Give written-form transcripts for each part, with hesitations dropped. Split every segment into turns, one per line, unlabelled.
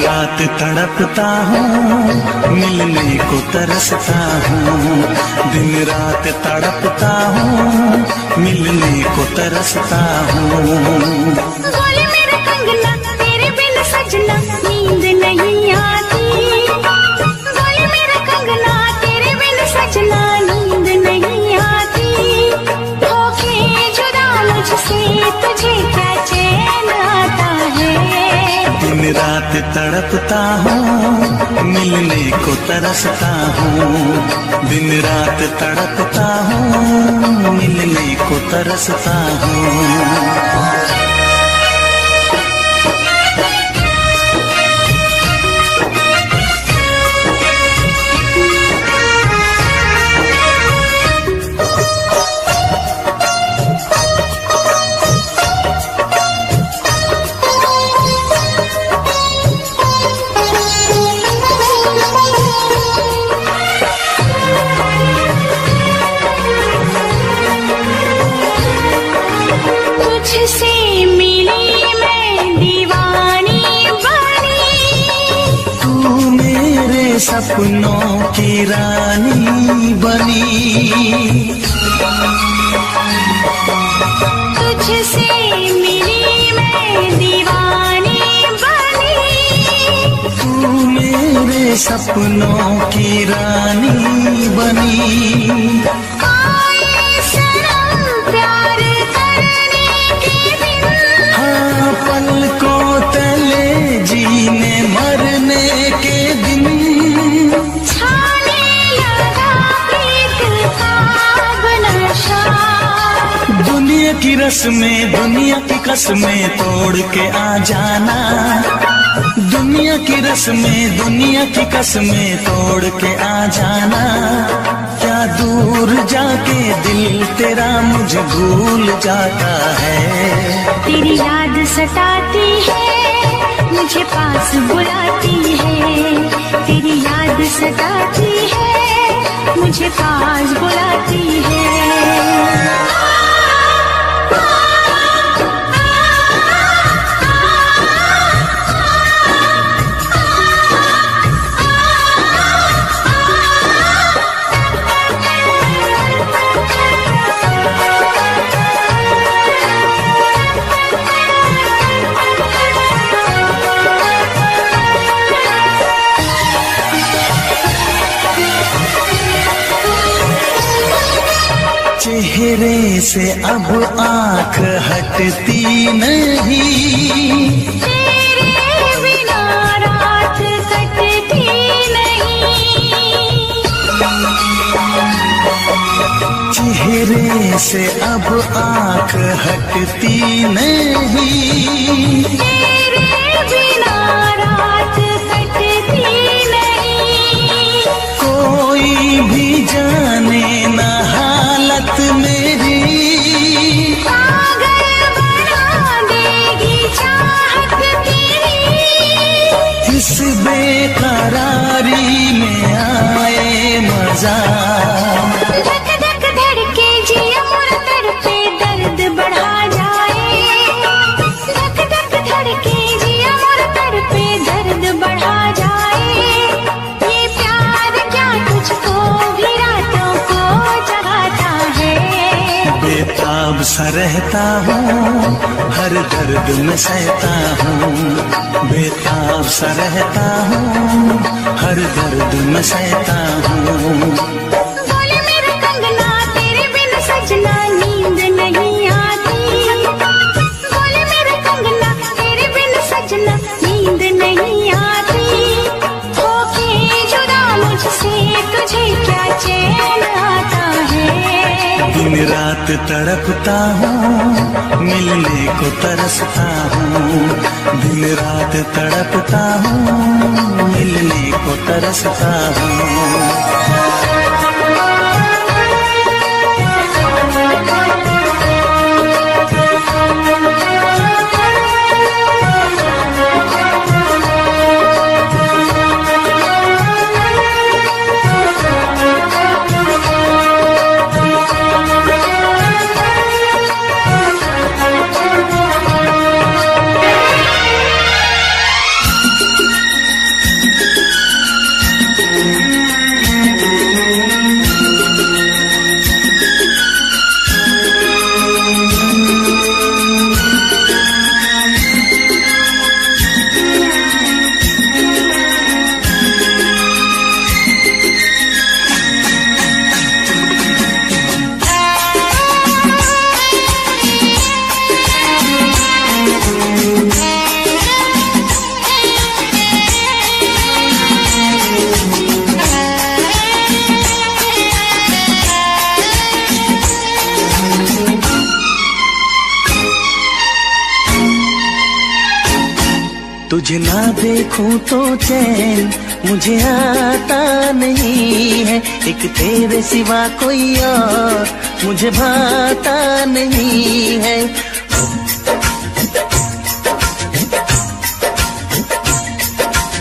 रात तड़पता हूँ, मिलने को तरसता हूँ। दिन रात तड़पता हूँ, मिलने को तरसता हूँ।
बोले मेरा कंगना तेरे बिन सजना नींद नहीं आती। बोले मेरा कंगना तेरे बिन सजना नींद नहीं आती। होके जुदा मुझसे तुझे क्या चैन आता है।
दिन रात तड़पता हूँ, मिलने को तरसता हूँ। दिन रात तड़पता हूँ, मिलने को तरसता हूँ।
तुझसे मिली मैं दीवानी बनी।
तू मेरे सपनों की रानी बनी।
तुझसे मिली मैं दीवानी बनी।
तू मेरे सपनों की रानी बनी।
आए सनम प्यार करने के दिन।
हाँ, पलकों तले जीने मरने के दिन।
छाने लगा प्रीत का नशा।
दुनिया की रस्में, दुनिया की कसमें तोड़ के आ जाना। दुनिया की रस्में, दुनिया की कसमें तोड़ के आ जाना। क्या दूर जाके दिल तेरा मुझे भूल जाता है।
तेरी याद सताती है, मुझे पास बुलाती है। तेरी याद सताती है, मुझे पास बुलाती है।
चेहरे से अब आँख हटती नहीं।
तेरे बिना रात कटती नहीं।
चेहरे से अब आँख हटती नहीं।
तेरे बिना रात कटती नहीं।
कोई भी जाने ना हालत मेरी।
पागल बना देगी चाहत तेरी।
इस बेकरारी में आए मजा।
धक धक धड़के जिया मोर तड़पे दर्द बढ़ा जाए। धक धक धड़के जिया मोर तड़पे दर्द बढ़ा जाए। ये प्यार क्या तुझको भी रातों को जगाता है।
बेताब सा रहता हूँ, हर दर्द में सहता हूँ। बेताब सा रहता हूँ, हर दर्द में सहता हूँ।
बोले मेरा कंगना तेरे बिन सजना नींद नहीं आती। बोले मेरा कंगना तेरे बिन सजना नींद नहीं आती। होके जुदा मुझसे तुझे क्या चैन आता है।
दिन रात तड़पता हूँ, मिलने को तरसता हूँ। दिन रात तड़पता हूँ, मिलने को तरसता हूँ। तुझे ना देखूं तो चैन मुझे आता नहीं है, एक तेरे सिवा कोई और मुझे भाता नहीं है।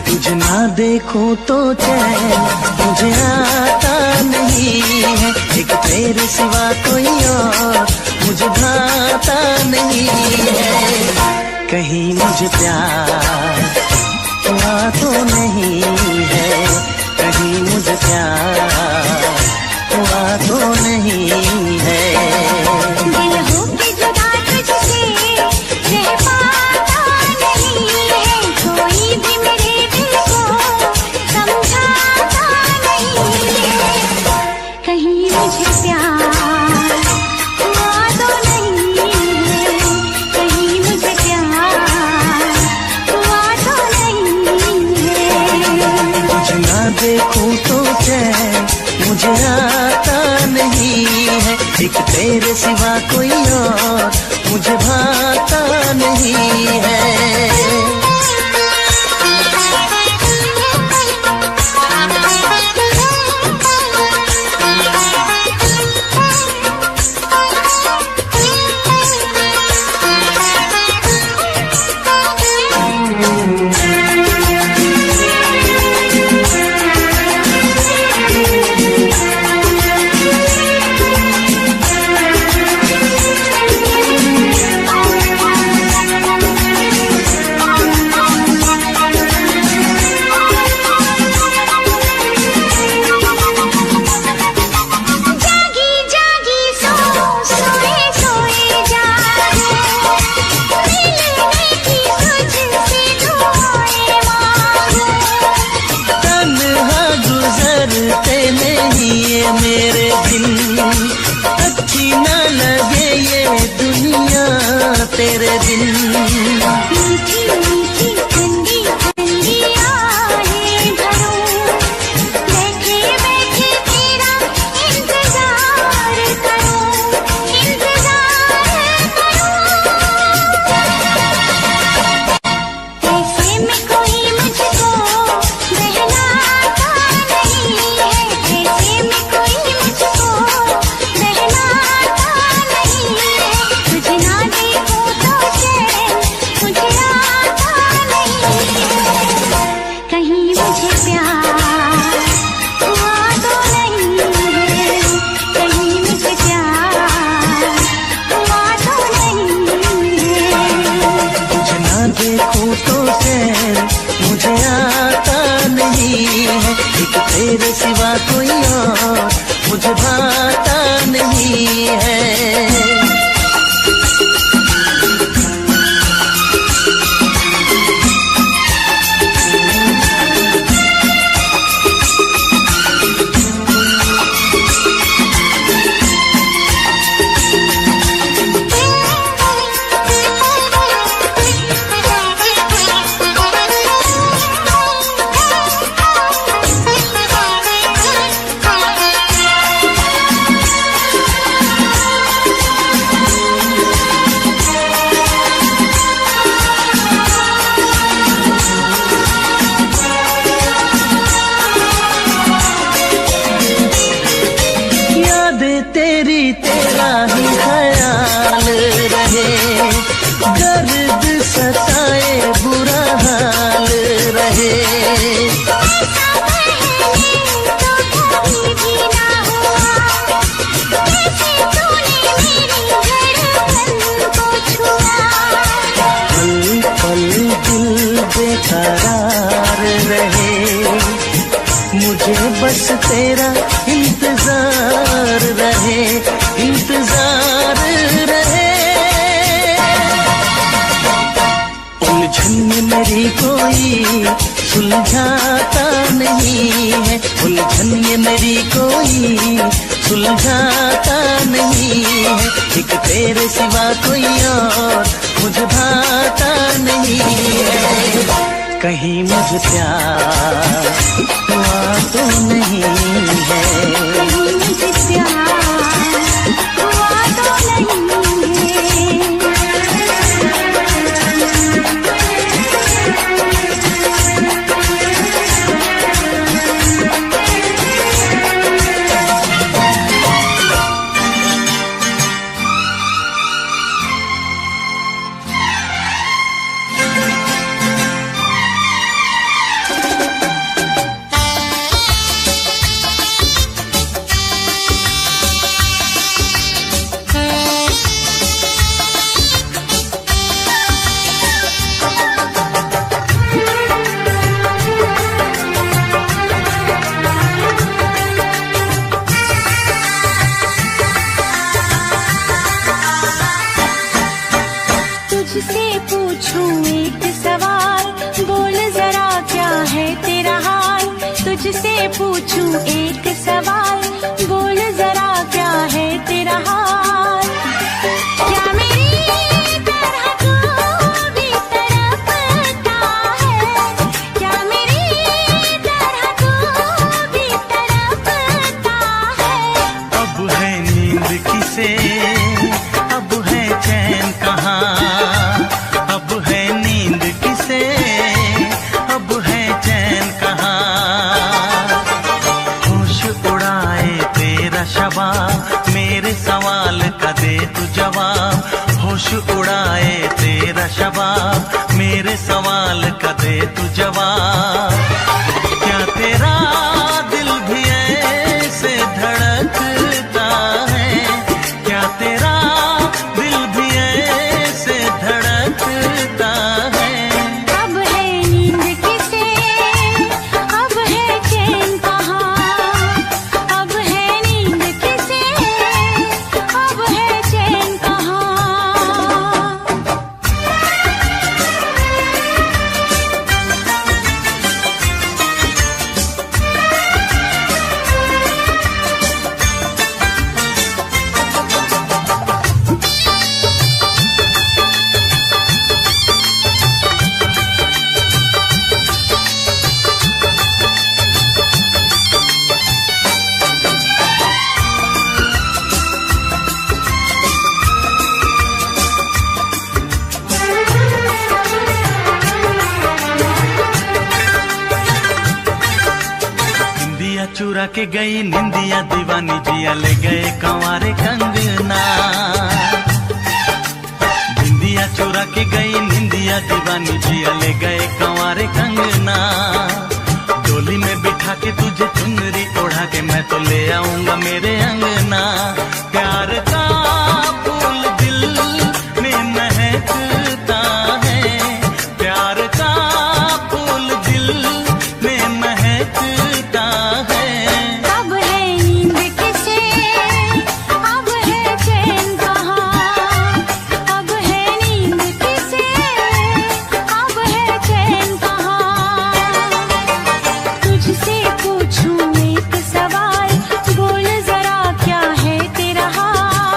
तुझे ना देखूं तो चैन मुझे आता नहीं है, एक तेरे सिवा कोई और मुझे भाता नहीं है। कहीं मुझे प्यार हुआ तो नहीं है, कहीं मुझे प्यार हुआ तो नहीं है।
दिल हो के जुदा तुझसे रह पाता नहीं है, कोई भी मेरे दिल को समझाता नहीं है। कहीं मुझे प्यार हुआ तो नहीं है, कहीं मुझे प्यार हुआ तो नहीं है।
तुझे ना देखूं तो चैन मुझे आता नहीं है, एक तेरे सिवा कोई और मुझे भाता नहीं है। मेरे दिन अच्छी ना लगे ये दुनिया तेरे दिन।
मीठी मीठी ठंडी ठंडी आहें भरूं, बैठे बैठे तेरा इंतजार करूं, इंतजार करूं। ऐसे में कोई मुझको बहलाता नहीं है, ऐसे में कोई मुझको बहलाता नहीं है। तुझे ना देखूं तो चैन मुझे आता नहीं है, कहीं मुझे प्यार हुआ तो नहीं है, कहीं मुझे प्यार हुआ तो नहीं है।
तुझे ना देखूं तो चैन मुझे आता नहीं है, एक तेरे सिवा कोई और मुझे भाता नहीं है। तेरी तेरा ही ख्याल रहे, दर्द सताए बुरा हाल रहे।
ऐसा पहले तो कभी भी ना हुआ, कैसे तूने मेरी धड़कन को छुआ।
पल पल दिल बेकरार रहे, मुझे बस तेरा इंतजार रहे, इंतजार रहे। उलझन में मेरी कोई सुलझाता नहीं है, उलझन ये मेरी कोई सुलझाता नहीं है, एक तेरे सिवा कोई और मुझे भाता नहीं है। कहीं मुझे प्यार हुआ तो नहीं है,
कहीं मुझे प्यार हुआ तो नहीं है। तुझसे पूछूं एक सवाल, बोल जरा क्या है तेरा हाल। तुझसे पूछूं एक सवाल, बोल जरा क्या है तेरा हाल। क्या मेरी तरह तू भी तड़पता है, क्या मेरी तरह तू भी तड़पता है।
अब है नींद किसे, अब है चैन कहाँ, अब है नींद किसे, अब है चैन कहाँ। होश उड़ाए तेरा शबाब, मेरे सवाल का दे तू जवाब। होश उड़ाए तेरा शबाब, मेरे सवाल का दे तू जवाब। क्या तेरा दिल भी ऐसे धड़कता है, क्या तेरा दिल भी ऐसे धड़कता है।
अब है नींद किसे, अब है चैन कहाँ। अब है नींद किसे, अब है चैन कहाँ।
निंदिया चुरा के गई निंदिया दीवानी, जिया ले गए कंवारे कंगना। निंदिया चुरा के गई निंदिया दीवानी, जिया ले गए कंवारे कंगना। डोली में बिठा के तुझे चुनरी ओढ़ा के मैं तो ले आऊंगा मेरे अंगना। प्यार का फूल दिल में महकता है, प्यार का फूल दिल में महकता है।
अब है नींद किसे, अब है चैन कहाँ। अब है नींद किसे, अब है चैन कहाँ। तुझसे पूछूं एक सवाल, बोल जरा क्या है तेरा हाल।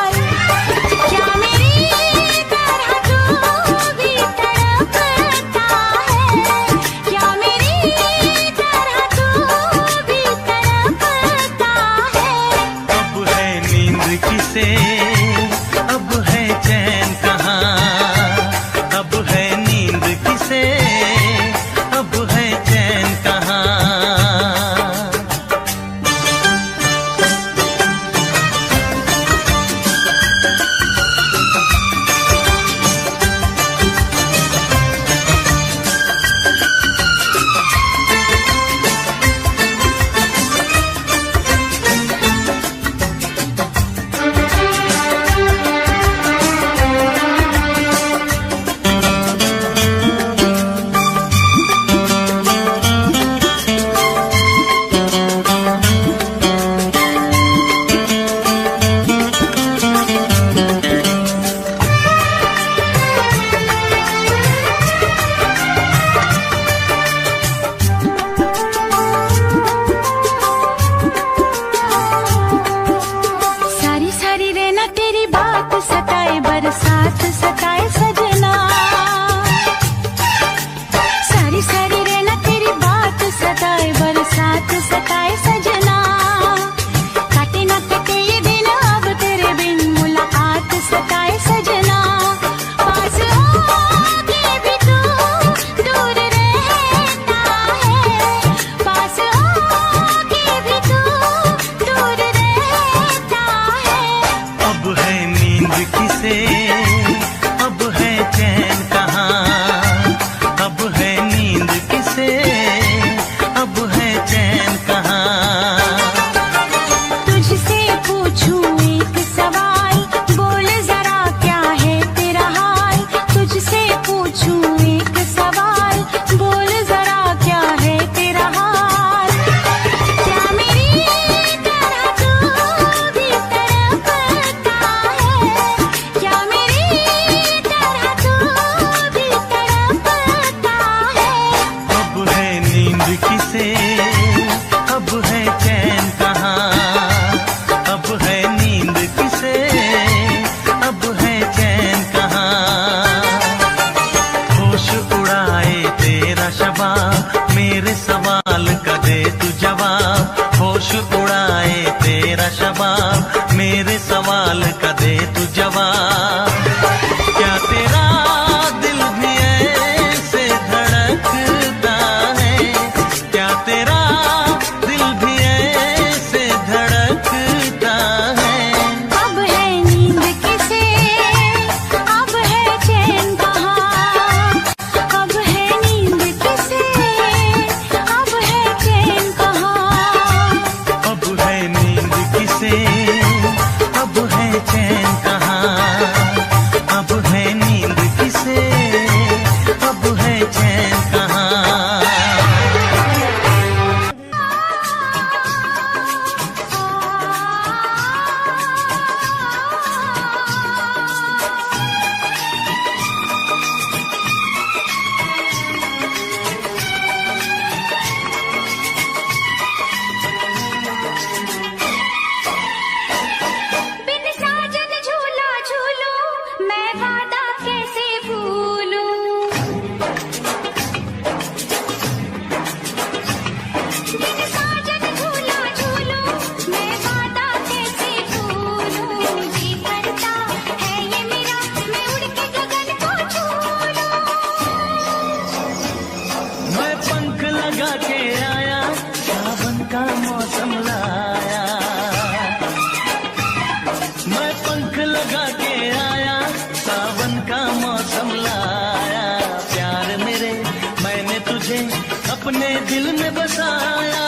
अपने दिल में बसाया।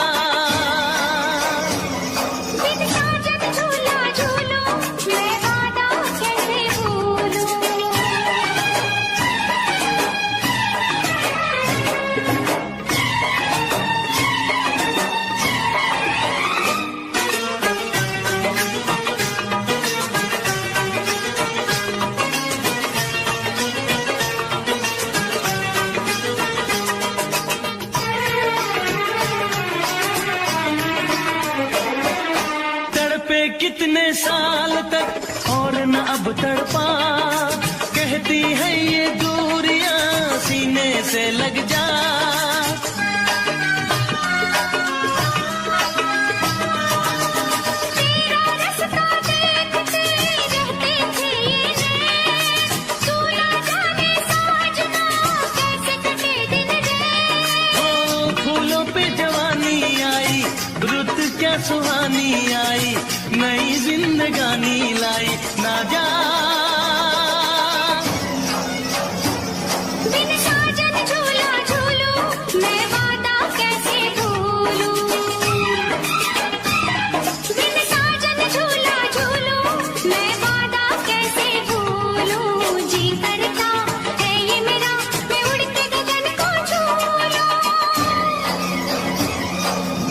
बिन साजन झूला झूलो, मैं वादा कैसे भूलूं।
तड़पे कितने साल तक और न अब तड़पा, कहती है ये दूरियां सीने से लग जा।
तेरा रास्ता देखते रहते थे ये नैन, तू ना जाने साजना कैसे कटे दिन रैन।
ओ फूलों पे जवानी आई, रुत क्या सुहानी आई, नई जिंदगानी लाई ना जा।
बिन साजन झूला झूलो, मैं वादा कैसे भूलूं। बिन साजन झूला झूलो, मैं वादा कैसे भूलूं। जी करता है ये मेरा, मैं उड़ के गगन को छू लूं।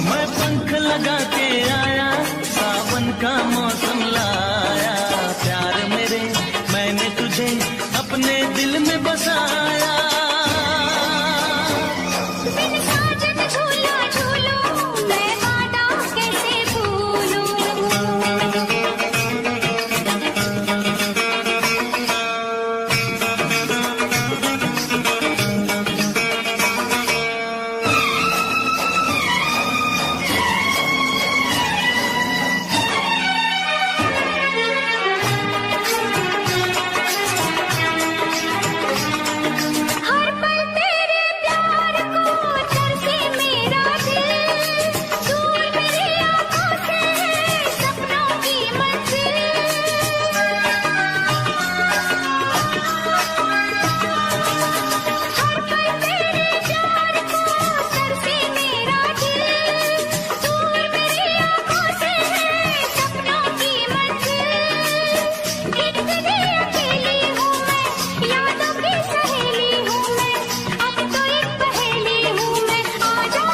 मैं पंख लगा के आया, सावन का मौसम लाया। प्यार मेरे मैंने तुझे अपने दिल में बसाया।
बिन साजन झूला झूलो, मैं वादा कैसे भूलूं। हर पल तेरे प्यार को तरसे मेरा दिल, दूर मेरी आँखों से है सपनों की मंजिल। हर पल तेरे प्यार को तरसे मेरा दिल, दूर मेरी आँखों से है सपनों की मंजिल। एक दिन अकेली हूँ मैं, यादों की सहेली हूँ मैं, अब तो एक पहेली हूँ मैं। आजा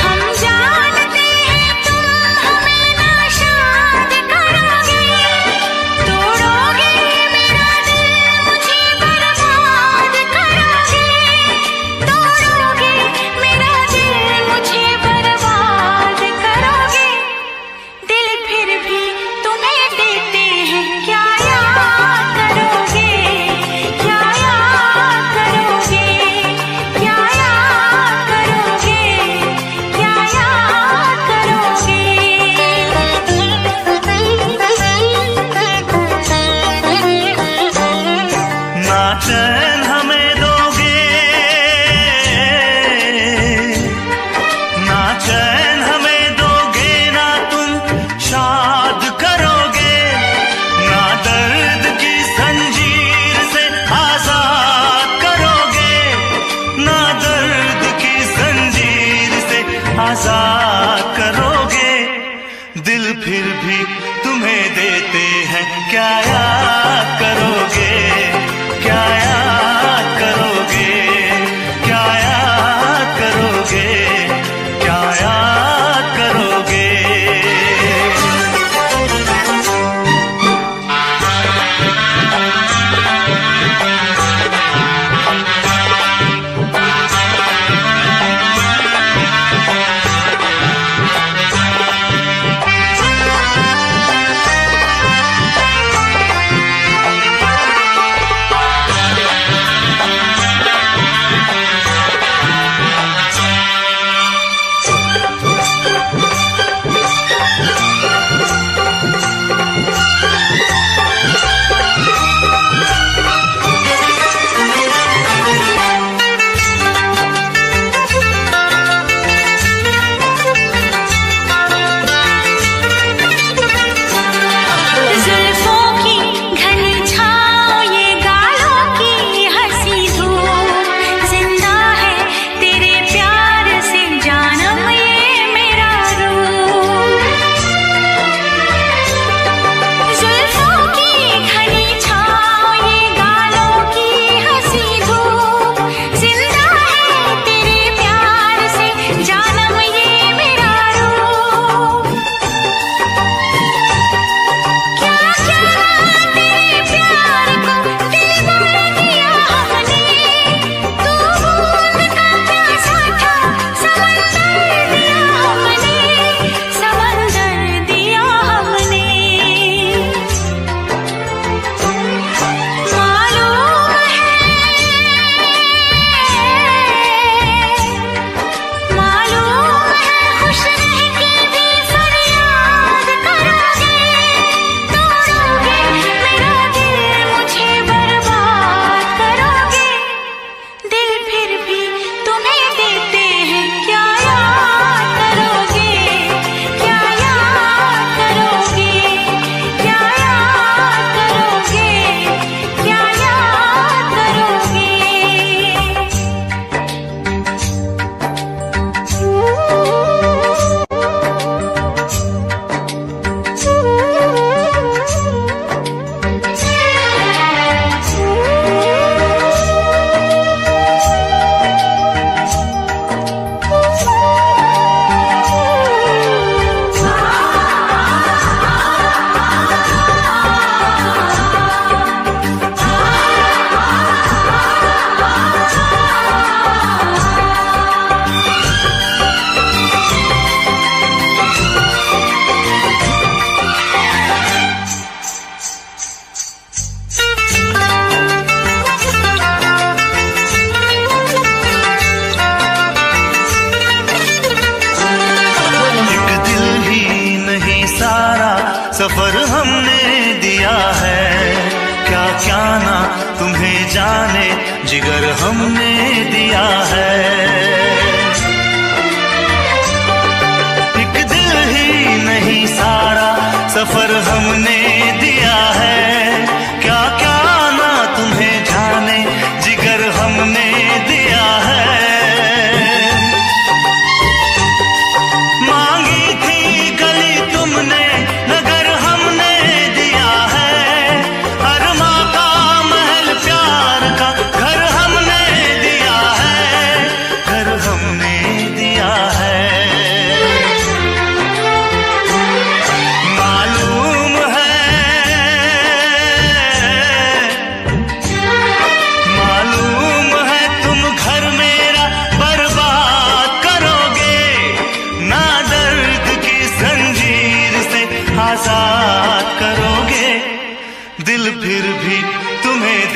हम जानते हैं तुम हमें नाशाद करोगे, तोड़ोगे मेरा दिल मुझे बर्बाद करोगे, तोड़ोगे मेरा दिल मुझे बर्बाद करोगे। दिल फिर भी तुम्हें देते हैं, क्या याद करोगे, क्या याद करोगे, क्या याद करोगे, क्या याद करोगे।
ना चैन हमें दोगे, ना चैन हमें दोगे, ना तुम शाद करोगे, ना दर्द की जंजीर से आजाद करोगे, ना दर्द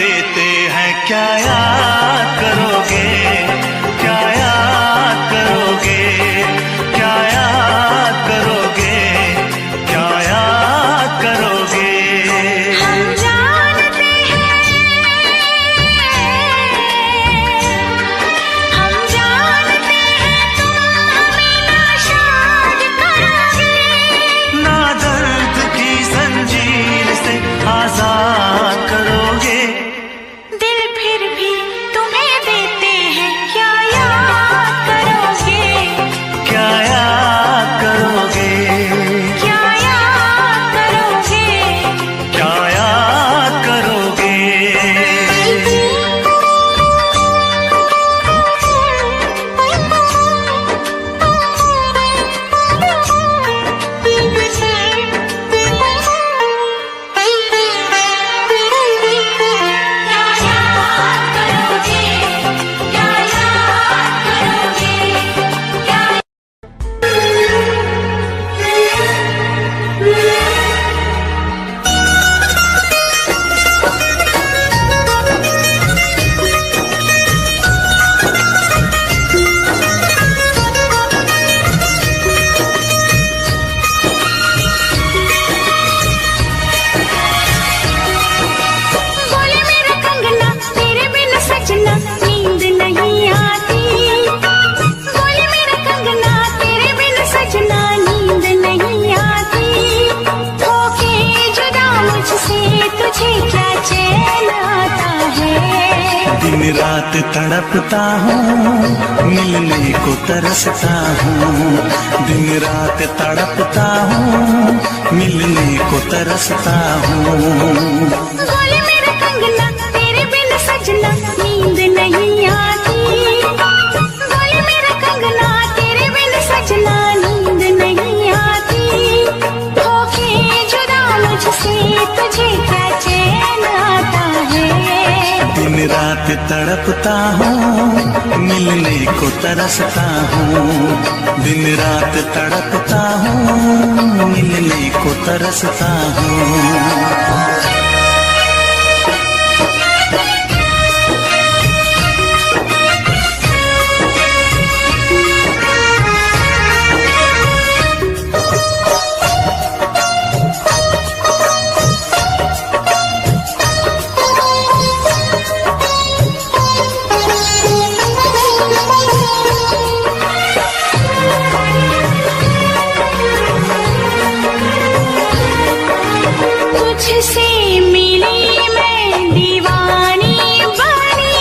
देते हैं, क्या याद करोगे, क्या याद करोगे, क्या याद करोगे, क्या याद करोगे।
हम जानते हैं, हम जानते हैं तुम हमें नाशाद करोगे।
ना दर्द की जंजीर से आजाद करोगे।
दिल फिर भी तुम्हें देते हैं, क्या याद करोगे,
क्या याद करोगे,
क्या याद करोगे।
क्या याद करोगे।
बोले मेरा कंगना तेरे बिन सजना नींद नहीं आती। बोले मेरा कंगना तेरे बिन सजना नींद नहीं आती। होके जुदा मुझसे तुझे क्या चैन आता है।
दिन रात तड़पता हूँ, मिलने को तरसता हूँ। दिन रात तड़पता हूँ, मिलने को तरसता हूँ।
बोले मेरा कंगना तेरे बिन सजना नींद नहीं आती। बोले मेरा कंगना तेरे बिन सजना नींद नहीं आती। होके जुदा मुझसे तुझे क्या चैन आता है।
दिन रात तड़पता हूँ, मिलने को तरसता हूँ। दिन रात तड़पता हूँ, मिलने को तरसता हूँ।
तुझसे मिली मैं दीवानी बनी।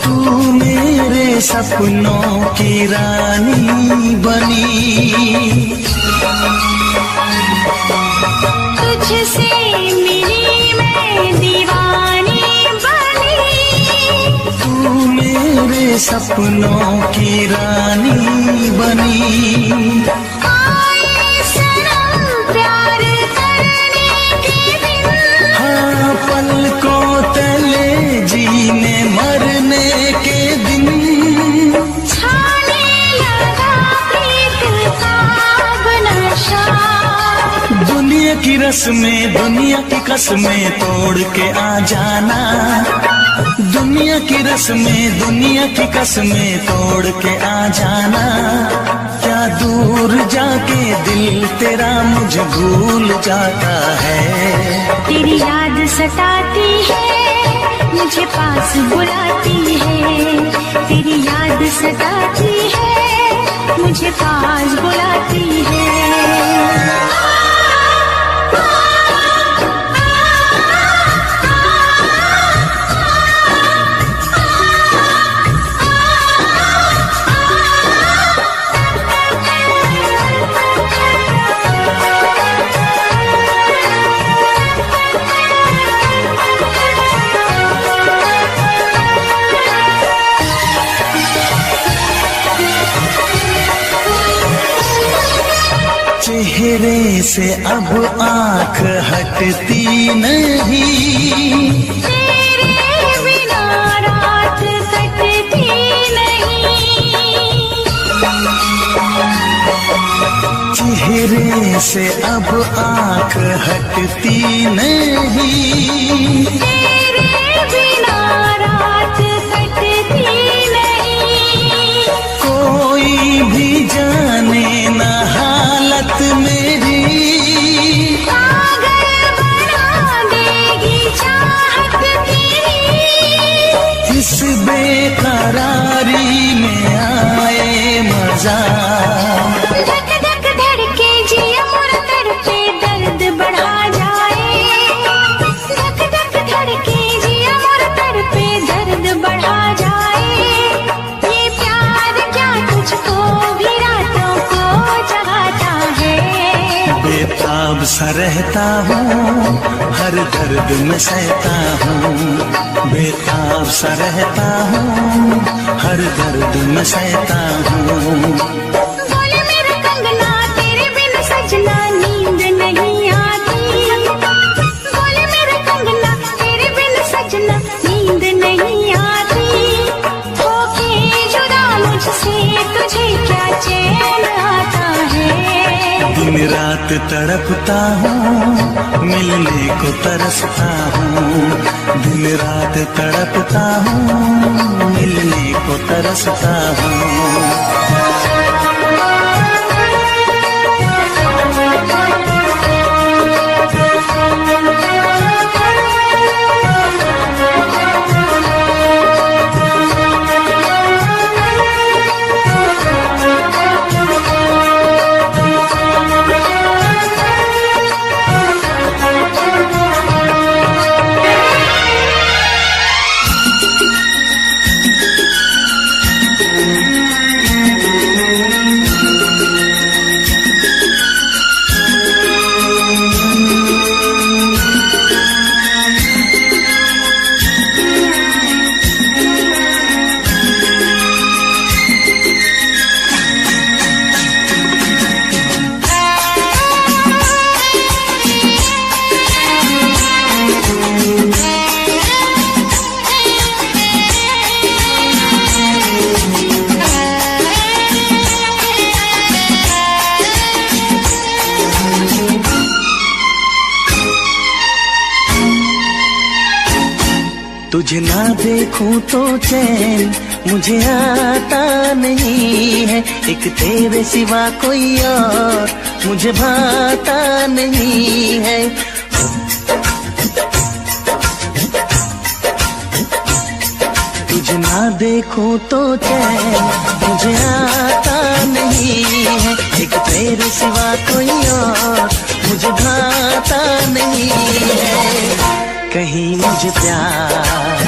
तू मेरे सपनों की रानी बनी।
तुझसे मिली मैं दीवानी बनी।
तू मेरे सपनों की रानी बनी।
आए सनम प्यार करने के दिन।
हाँ, पलकों तले जीने मरने के दिन।
छाने लगा प्रीत का नशा।
दुनिया की रस्में, दुनिया की कसमें तोड़ के आ जाना। दुनिया की रस्में, दुनिया की कसमें तोड़ के आ जाना। क्या दूर जाके दिल तेरा मुझे भूल जाता है।
तेरी याद सताती है, मुझे पास बुलाती है। तेरी याद सताती है, मुझे पास बुलाती है।
चेहरे से अब आंख हटती नहीं।
तेरे बिना रात कटती नहीं।
चेहरे से अब आंख हटती नहीं।
तेरे
सा रहता हूँ, हर दर्द में सहता हूँ, बेताब सा रहता हूँ, हर दर्द में सहता हूँ।
बोले मेरा कंगना तेरे बिन सजना नींद नहीं आती, बोले मेरा कंगना तेरे बिन सजना नींद नहीं आती, होके जुदा मुझसे तुझे क्या चैन आता है।
दिन रात तड़पता हूँ, मिलने को तरसता हूँ, दिन रात तड़पता हूँ, मिलने को तरसता हूँ। तुझे ना देखूं तो चैन मुझे आता नहीं है, एक तेरे सिवा कोई और मुझे भाता नहीं है। तुझे ना देखूं तो चैन मुझे आता नहीं है, एक तेरे सिवा कोई और मुझे भाता नहीं है। कहीं मुझे प्यार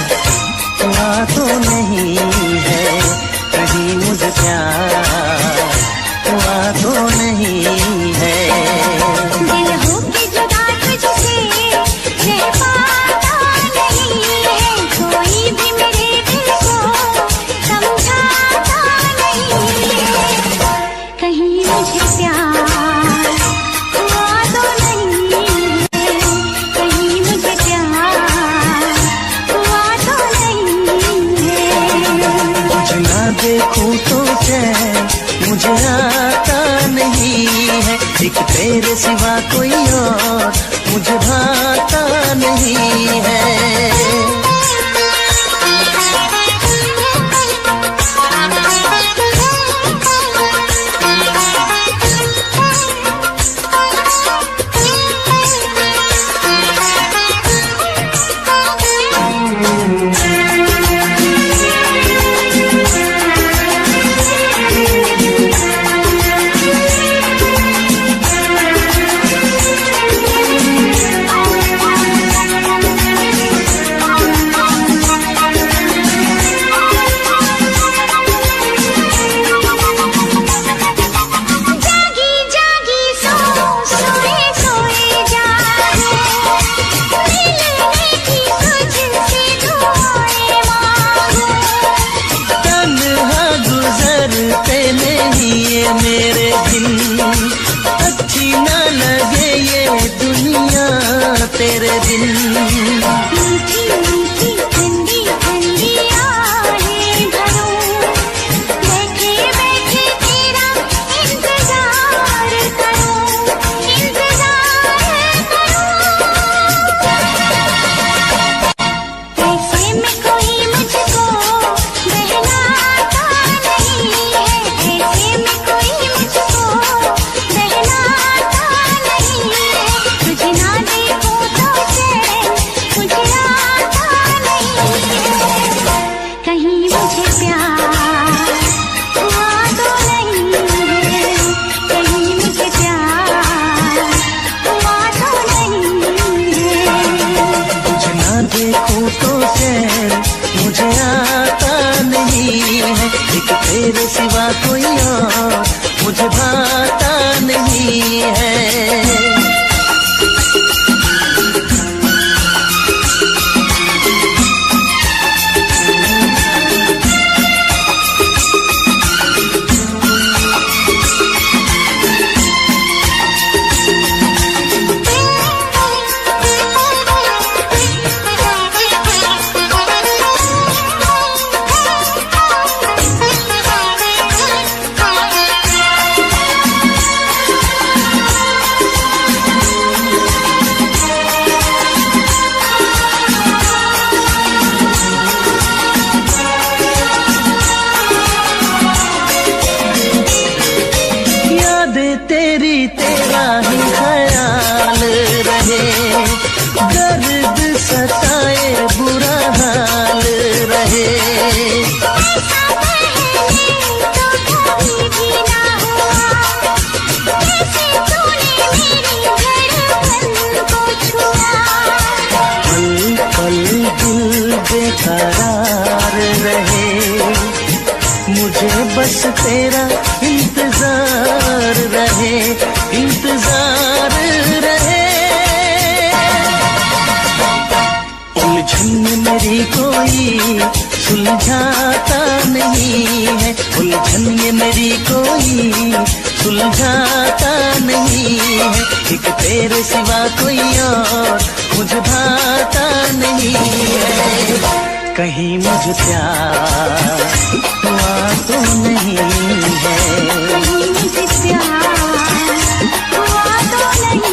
हुआ तो नहीं है, कहीं मुझे प्यार हुआ तो नहीं है।
दिल हो के जुदा तुझसे रह पाता नहीं है, कोई भी मेरे दिल को समझाता नहीं है। कहीं मुझे प्यार हुआ तो नहीं है, कहीं मुझे प्यार हुआ तो नहीं है।
तुझे ना देखूं तो चैन मुझे आता नहीं है, एक तेरे सिवा कोई और मुझे भाता नहीं है। मेरे दिन अच्छी ना लगे ये दुनिया तेरे दिन।
मीठी मीठी ठंडी ठंडी आहें भरूं, बैठे बैठे तेरा इंतजार करूं, इंतजार करूं। ऐसे में कोई मुझको बहलाता नहीं है, ऐसे में कोई मुझको बहलाता नहीं है। तुझे ना देखूं तो चैन मुझे आता नहीं है, कहीं मुझे प्यार हुआ तो नहीं है, कहीं मुझे प्यार हुआ तो नहीं है।
तुझे ना देखूं तो चैन मुझे आता नहीं है, एक तेरे सिवा कोई और मुझे भाता नहीं है। बस तेरा इंतजार रहे, इंतजार रहे। उलझन मेरी कोई सुलझाता नहीं है, उलझन ये मेरी कोई सुलझाता नहीं है। एक तेरे सिवा कोई और मुझे भाता नहीं है। कहीं मुझे प्यार हुआ तो नहीं है,
कहीं मुझे प्यार हुआ तो नहीं है।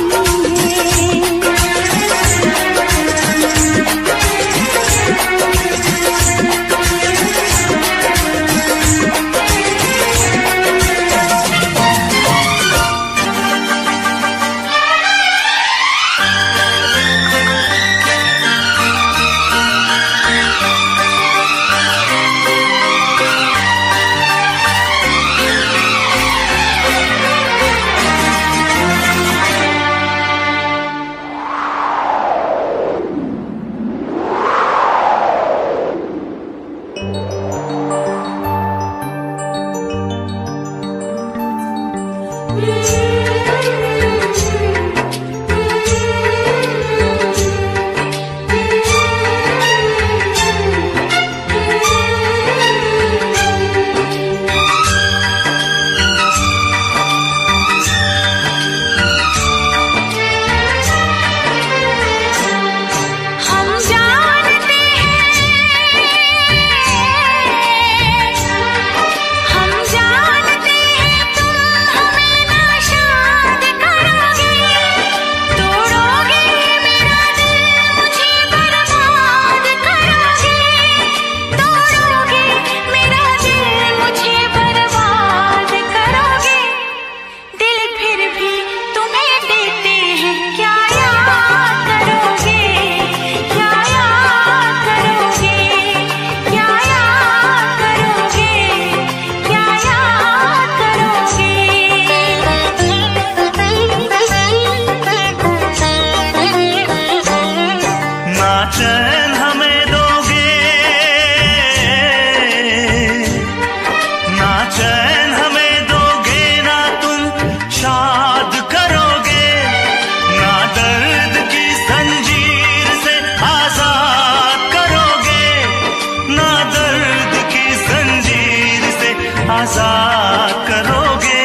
आजाद करोगे,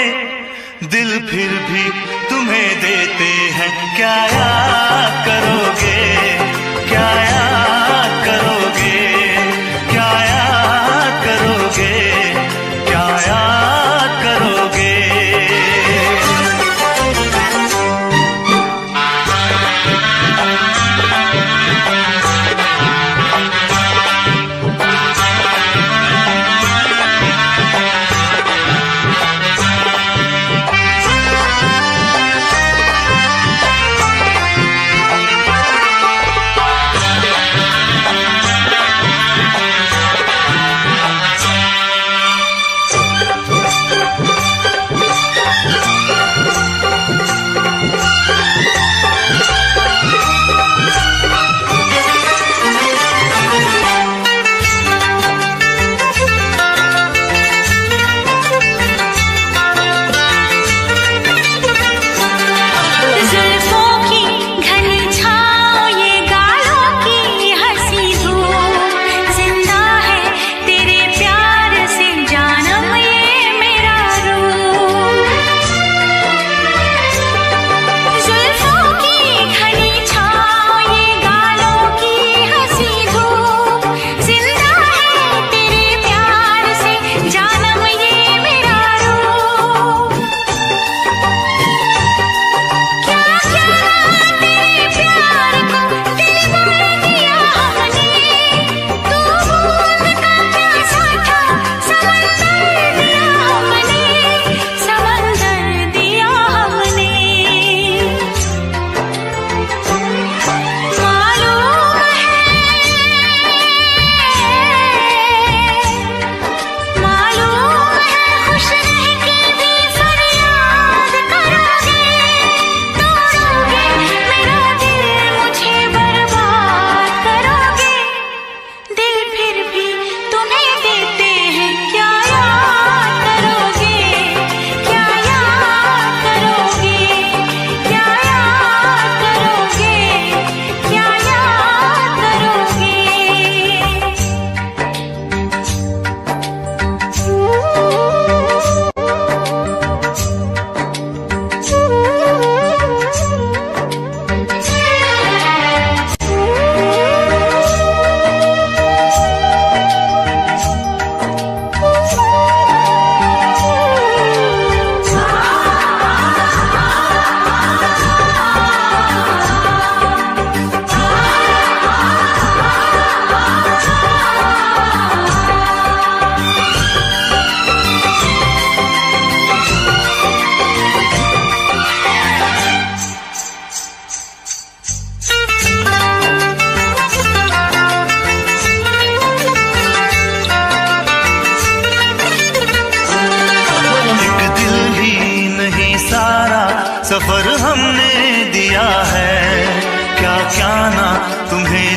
दिल फिर भी तुम्हें देते हैं, क्या याद करोगे, क्या याद करोगे, क्या याद करोगे, क्या याद करोगे।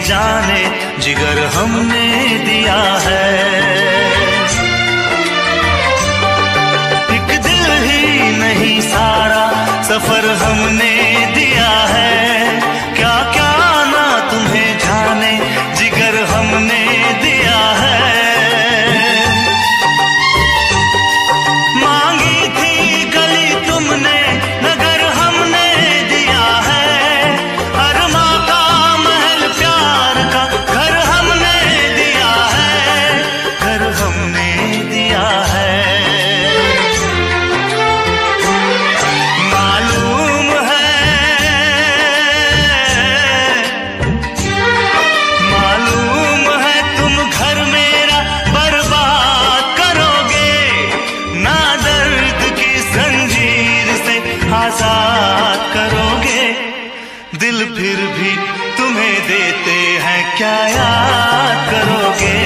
जाने जिगर हमने दिया है। एक दिल ही नहीं सारा सफर हमने दिया है। क्या क्या ना तुम्हें जाने जिगर हमने दिया है। मांगी थी गली तुमने नगर हमने दिया है। अरमा का महल प्यार का घर हमने दिया है। घर हमने दिया है। मालूम है तुम घर मेरा बर्बाद करोगे। ना दर्द की जंजीर से आजाद करोगे। दिल फिर भी तुम्हें देते हैं क्या याद करोगे।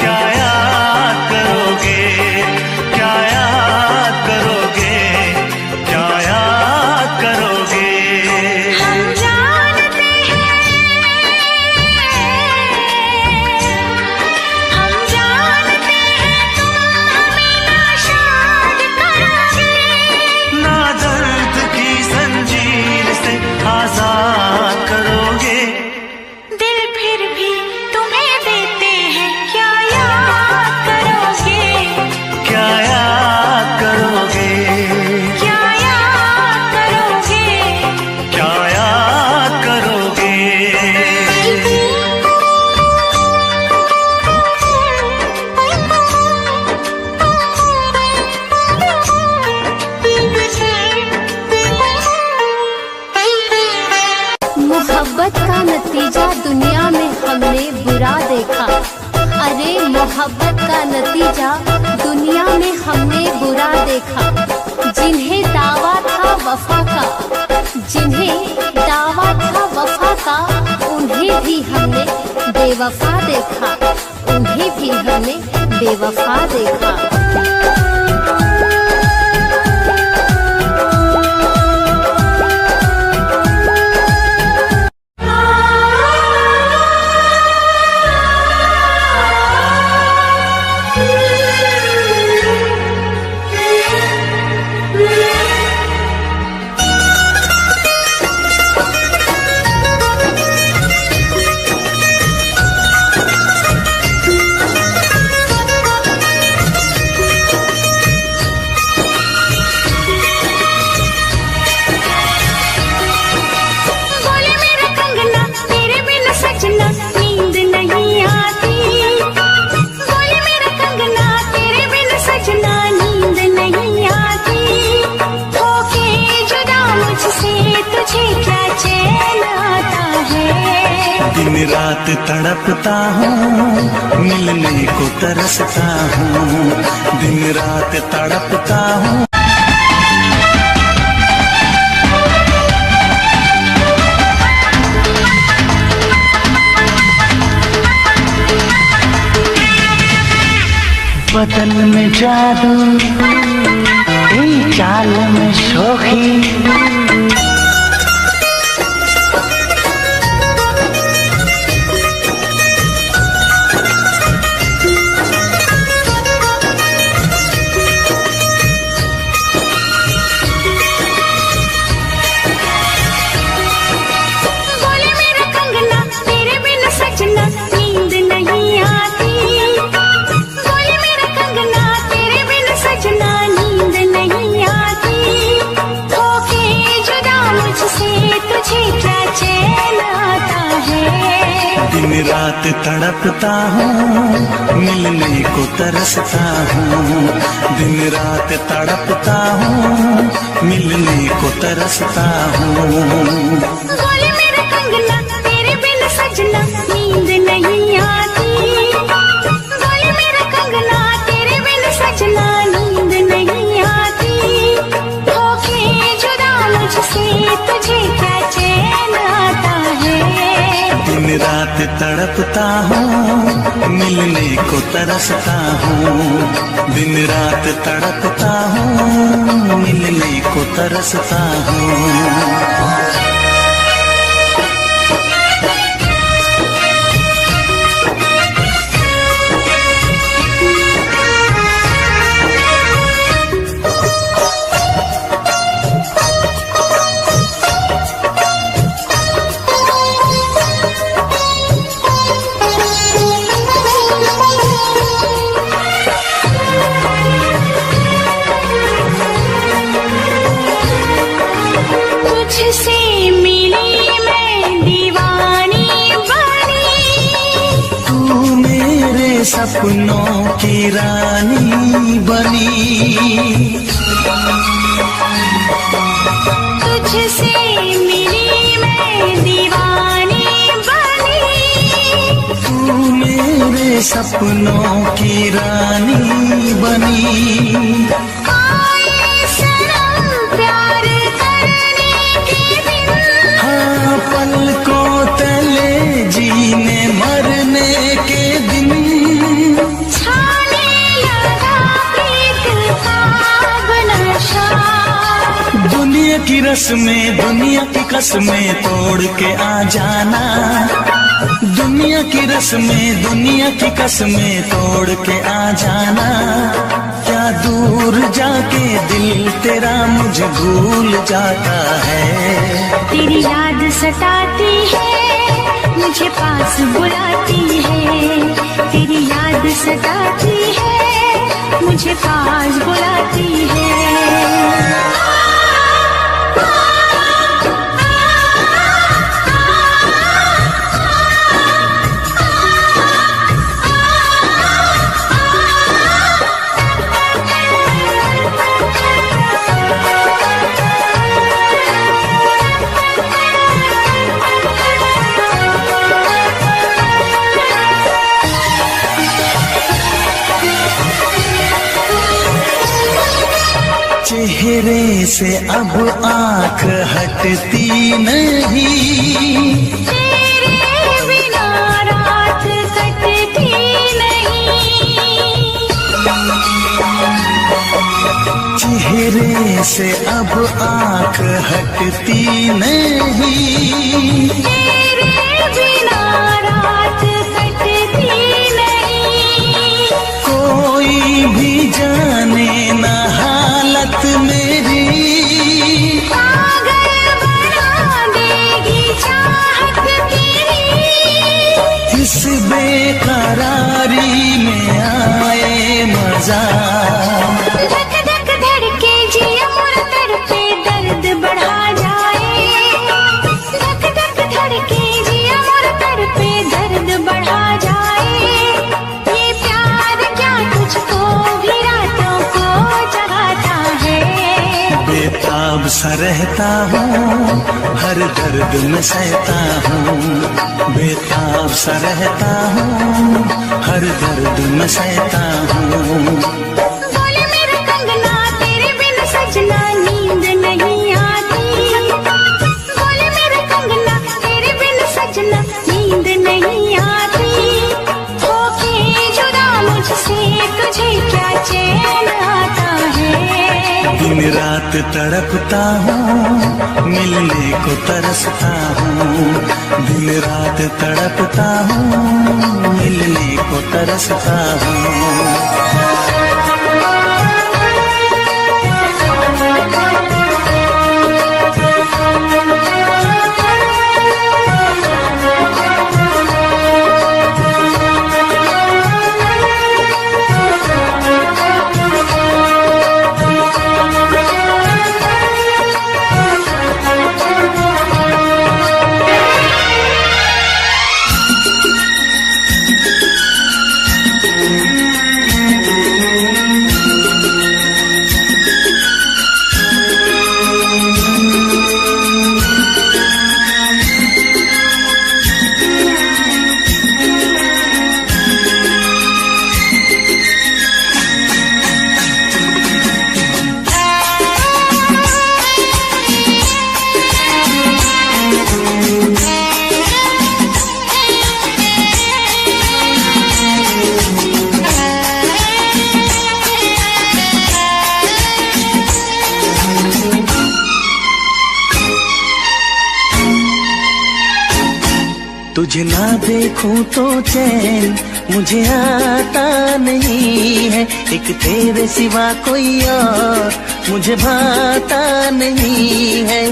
क्या याद करोगे। क्या याद करोगे। क्या याद करोगे।
हम जानते हैं तुम हमें नाशाद करोगे।
ना दर्द की जंजीर से आजाद करोगे।
दिल फिर भी तुम्हें देते हैं क्या याद करोगे।
क्या याद करोगे।
क्या याद करोगे।
क्या याद करोगे।
मोहब्बत का नतीजा दुनिया में हमने बुरा देखा। अरे मोहब्बत का नतीजा दुनिया में हमने बुरा देखा। जिन्हें दावा था वफा का, जिन्हें दावा था वफा का, उन्हें भी हमने बेवफा देखा। उन्हें भी हमने बेवफा देखा।
बोले मेरा कंगना तेरे बिन सजना नींद नहीं आती। बोले मेरा कंगना तेरे बिन सजना नींद नहीं आती। होके जुदा मुझसे तुझे क्या चैन आता है।
दिन रात तड़पता हूँ मिलने को तरसता हूँ। दिन रात तड़पता हूँ। बदन में जादू चाल में शोखी।
बोले मेरा कंगना तेरे बिन सजना नींद नहीं आती। बोले मेरा कंगना तेरे बिन सजना नींद नहीं आती। होके जुदा मुझसे तुझे क्या चैन आता है।
दिन रात तड़पता हूँ मिलने को तरसता हूँ। दिन रात तड़पता हूँ मिलने को तरसता हूँ।
बोले मेरा कंगना तेरे बिन सजना नींद नहीं आती। बोले मेरा कंगना तेरे बिन सजना नींद नहीं आती। होके जुदा मुझसे तुझे क्या चैन आता है।
दिन रात तड़पता हूँ मिलने को तरसता हूँ। दिन रात तड़पता हूँ मिलने को तरसता हूँ। सपनों की रानी बनी।
तुझसे मिली मैं दीवानी बनी।
तू मेरे सपनों की रानी बनी।
आए सनम प्यार करने के दिन,
हाँ पलकों तले जीने मरने के दिन।
छाने लगा प्रीत का नशा।
दुनिया की रस्में दुनिया की कसमें तोड़ के आ जाना। दुनिया की रस्में दुनिया की कसमें तोड़ के आ जाना। क्या दूर जाके दिल तेरा मुझे भूल जाता है।
तेरी याद सताती है मुझे पास बुलाती है। तेरी याद सताती है मुझे पास बुलाती है।
चेहरे से अब आंख हटती नहीं।
तेरे बिना रात कटती नहीं।
चेहरे से अब आंख हटती नहीं।
तेरे बिना रात कटती नहीं।
कोई भी जाने ना हालत मेरी।
पागल बना देगी चाहत तेरी।
इस बेकरारी में आए मजा।
धक धक धड़के जिया मोर तड़पे दर्द बढ़ा जाए। धक धक धड़के जिया मोर तड़पे दर्द बढ़ा जाए। ये प्यार क्या तुझको भी रातों को जगाता है।
बेताब सा रहता हूँ हर दर्द में सहता हूँ। बेताब सा रहता हूँ हर दर्द में सहता हूँ।
बोले मेरा कंगना तेरे बिन सजना नींद नहीं आती। बोले मेरा कंगना तेरे बिन सजना नींद नहीं आती। होके जुदा मुझसे तुझे क्या चैन आता है।
दिन रात तड़पता हूँ मिलने को तरसता हूँ। दिन रात तड़पता हूँ मिलने को तरसता हूँ। तुझे ना देखूं तो चैन मुझे आता नहीं है। एक तेरे सिवा कोई और मुझे भाता नहीं है।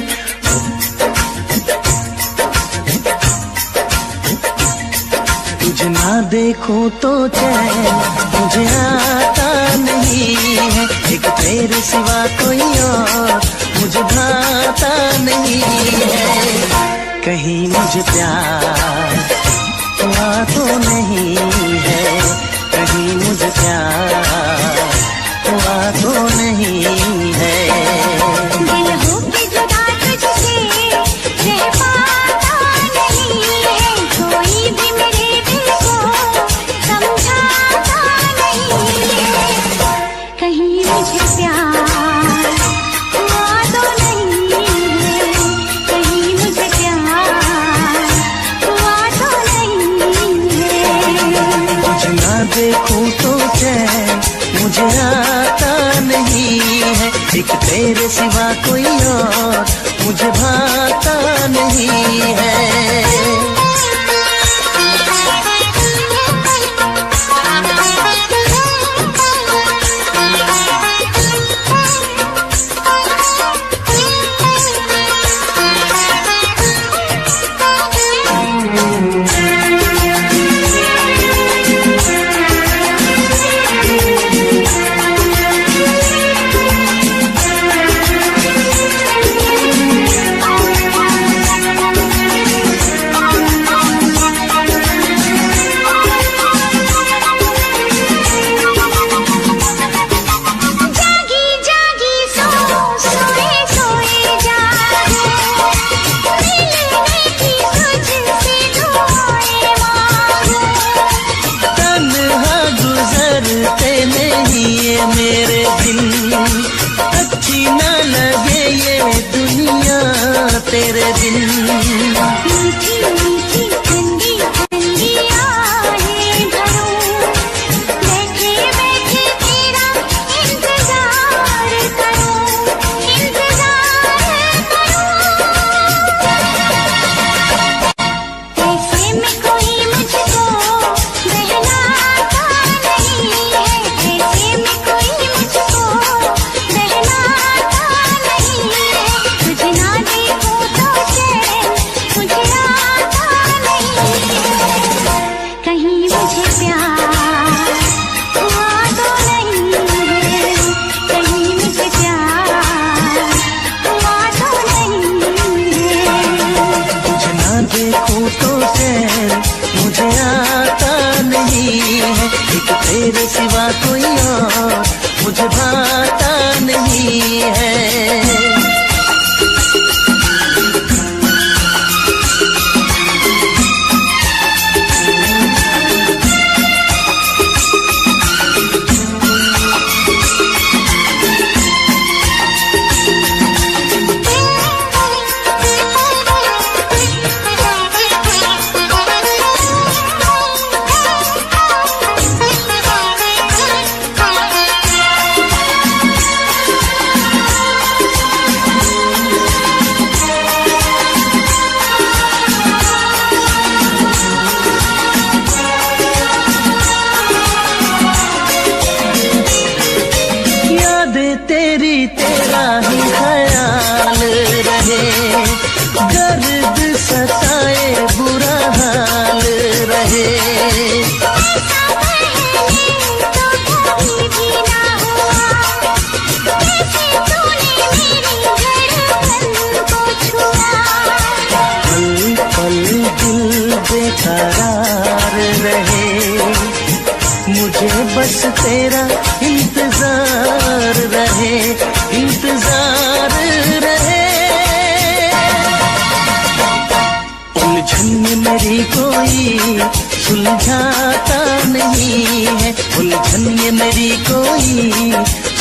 तुझे ना देखूं तो चैन मुझे आता नहीं है। एक तेरे सिवा कोई और मुझे भाता नहीं है। कहीं मुझे प्यार हुआ तो नहीं है। देखूं तो चैन मुझे आता नहीं है, एक तेरे सिवा कोई और मुझे भाता नहीं है। मेरे दिल अच्छी न लगे ये दुनिया तेरे बिन।
मीठी मीठी ठंडी ठंडी आहें भरूं, बैठे बैठे तेरा इंतजार करूं, इंतजार करूं। ऐसे में कोई मुझको बहलाता नहीं है, ऐसे में कोई मुझको बहलाता नहीं है। तुझे ना देखूं तो चैन मुझे आता नहीं है, कहीं मुझे प्यार हुआ तो नहीं है, कहीं मुझे प्यार हुआ तो नहीं है।
तुझे ना देखूं तो चैन मुझे आता नहीं है, एक तेरे सिवा कोई और मुझे भाता नहीं है। तेरी तेरा ही ख्याल रहे, गर्द सताए बुरा हाल रहे।
ऐसा पहले तो कभी भी ना हुआ, जैसे तूने मेरी धड़कन को छुआ।
पल पल दिल बेकरार रहे, मुझे बस तेरा इंतजार रहे, इंतजार रहे। उलझन में मेरी कोई सुलझाता नहीं है, उलझन में मेरी कोई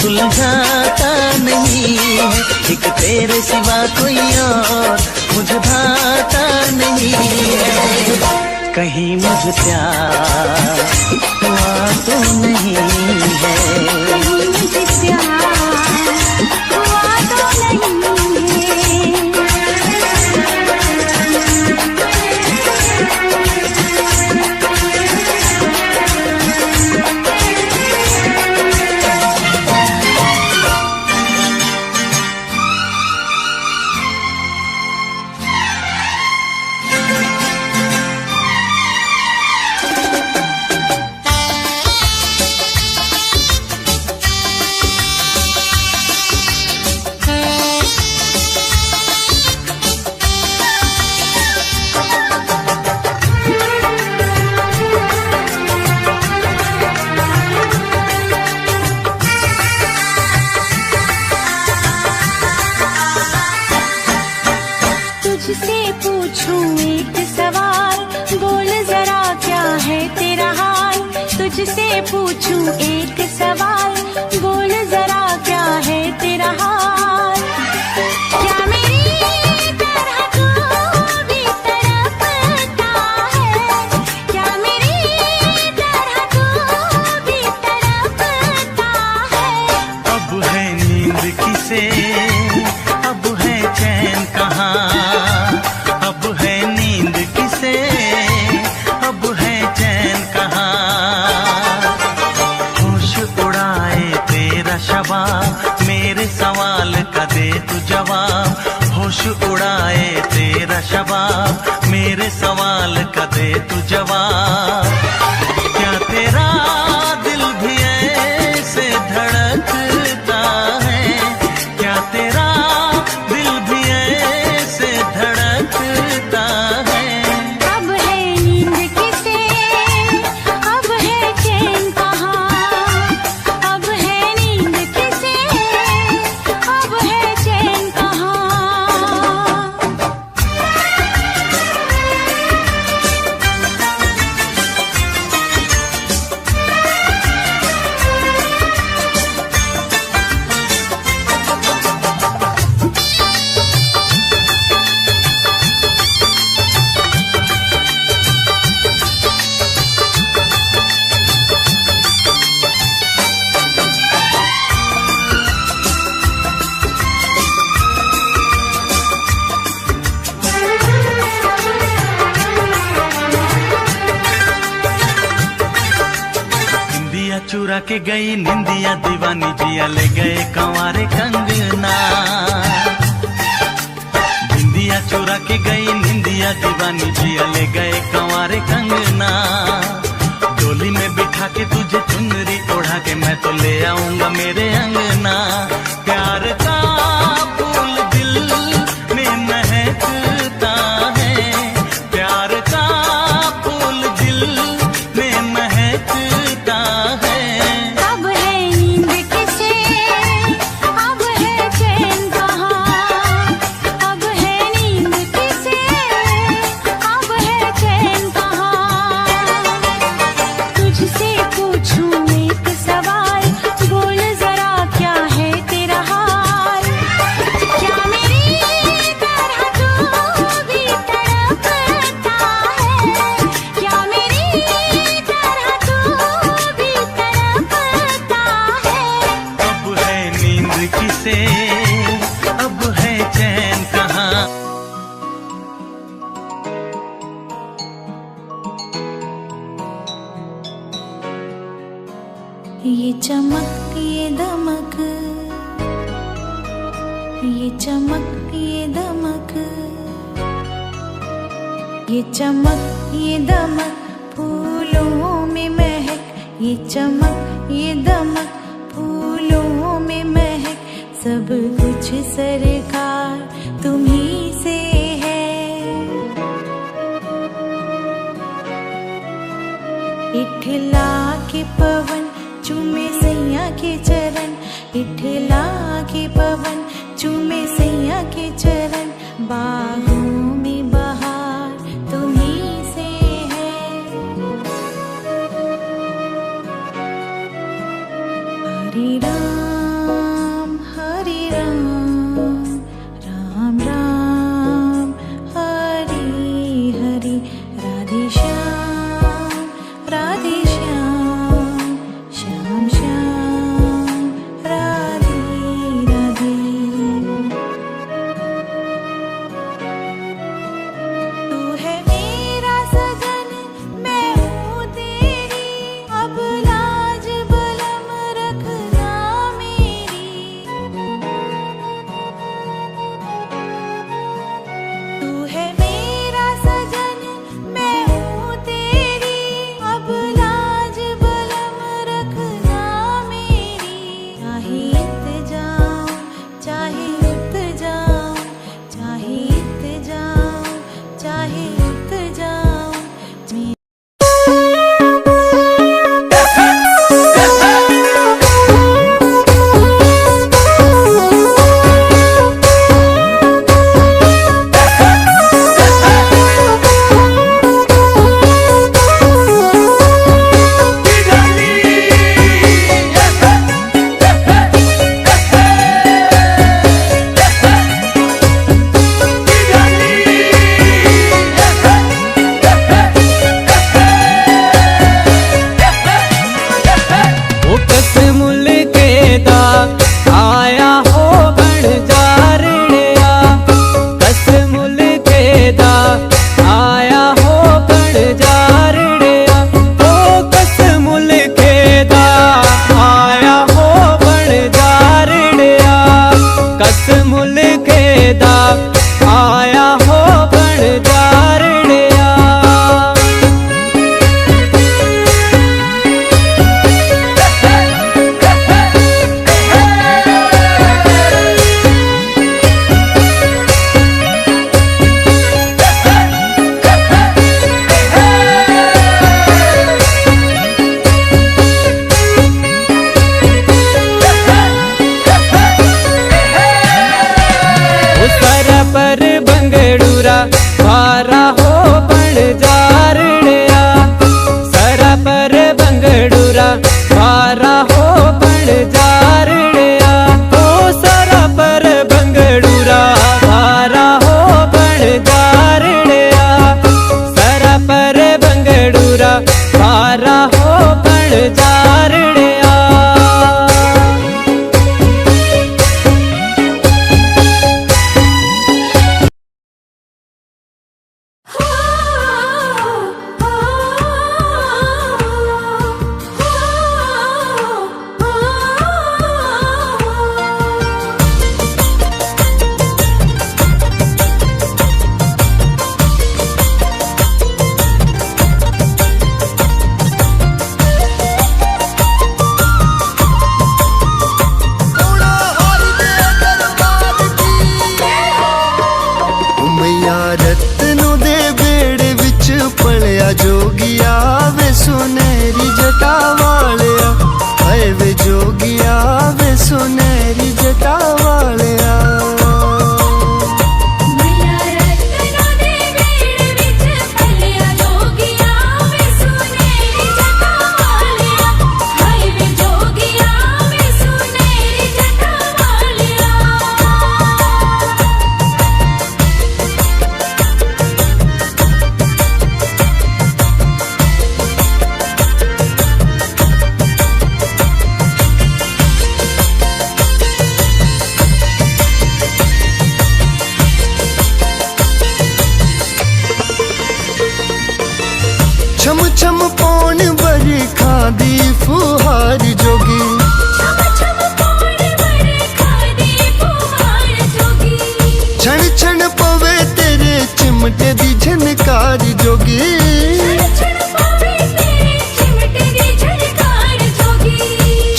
सुलझाता नहीं है, एक तेरे सिवा कोई और मुझे भाता नहीं है। कहीं मुझे प्यार हुआ तो नहीं है,
कहीं मुझे प्यार हुआ तो नहीं है। तुझसे पूछूं एक सवाल, बोल जरा क्या है तेरा हाल। तुझसे पूछूं एक सवाल, बोल जरा क्या है तेरा हाल। क्या मेरी तरह तू भी तड़पता है, क्या मेरी तरह तू
मेरे सवाल का दे तू जवाब। क्या तेरा दिल भी ऐसे धड़कता है? क्या तेरा दिल भी ऐसे धड़कता है?
अब है नींद किसे, अब है चैन कहाँ? अब है नींद किसे, अब है चैन कहाँ?
निंदिया चुरा के गई निंदिया दीवानी जिया ले गए कंवारे कंगना। निंदिया चुरा के गई निंदिया दीवानी जिया ले गए कंवारे कंगना। डोली में बिठा के तुझे चुनरी ओढ़ा के मैं तो ले आऊंगा मेरे अंगना। प्यार का फूल दिल में महकता है, प्यार का फूल दिल में महकता है।
अब है नींद किसे, अब है चैन कहाँ? अब है नींद किसे, अब है चैन कहाँ? तुझसे पूछूं एक सवाल, बोल जरा क्या है तेरा हाल? क्या मेरी तरह तू भी तड़पता है? क्या मेरी तरह तू भी तड़पता है?
अब है नींद किसे, अब है चैन कहाँ?
ये चमक ये दमक, ये चमक ये दमक, ये चमक ये दमक फूलों में महक। ये चमक ये दमक फूलों में महक। सब कुछ सरकार तुम्ही से है। इठला के पवन चूमे सैया के चरण, इठला के पवन चूमे सैया के चरण। बाहों में बहार तुम्ही से है। हरे राम राम राम हरे हरे। राधे श्याम श्याम श्याम राधे राधे। तू है मेरा सजन, मैं हूँ तेरी। अब लाज बलम रखना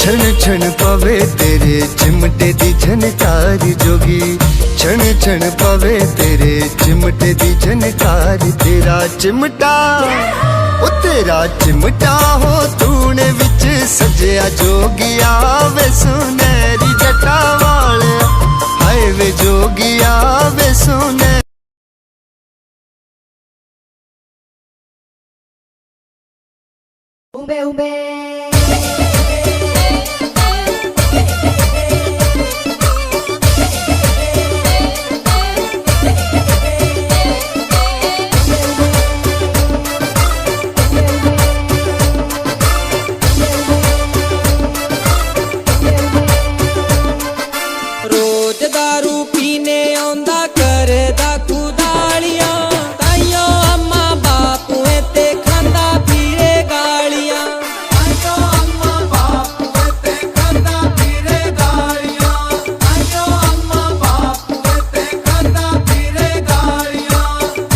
छन छन पवे तेरे चिमटे दी झनकार जोगी, छन छन पवे तेरे चिमटे दी झनकार। तेरा चिमटा ओ तेरा चिमटा हो तूने विच सजया जोगिया वे सुनहरी जटा वाले, हाय वे जोगिया वे सुने।
Ube ube
रोज दारू पीने आंदा करदा कुदालियां, ताइयों अम्मा बापू ते खांदा फिरे गालियां। ताइयों अम्मा बापू ते खांदा फिरे गालियां, ताइयों अम्मा बापू ते खांदा फिरे गालियां।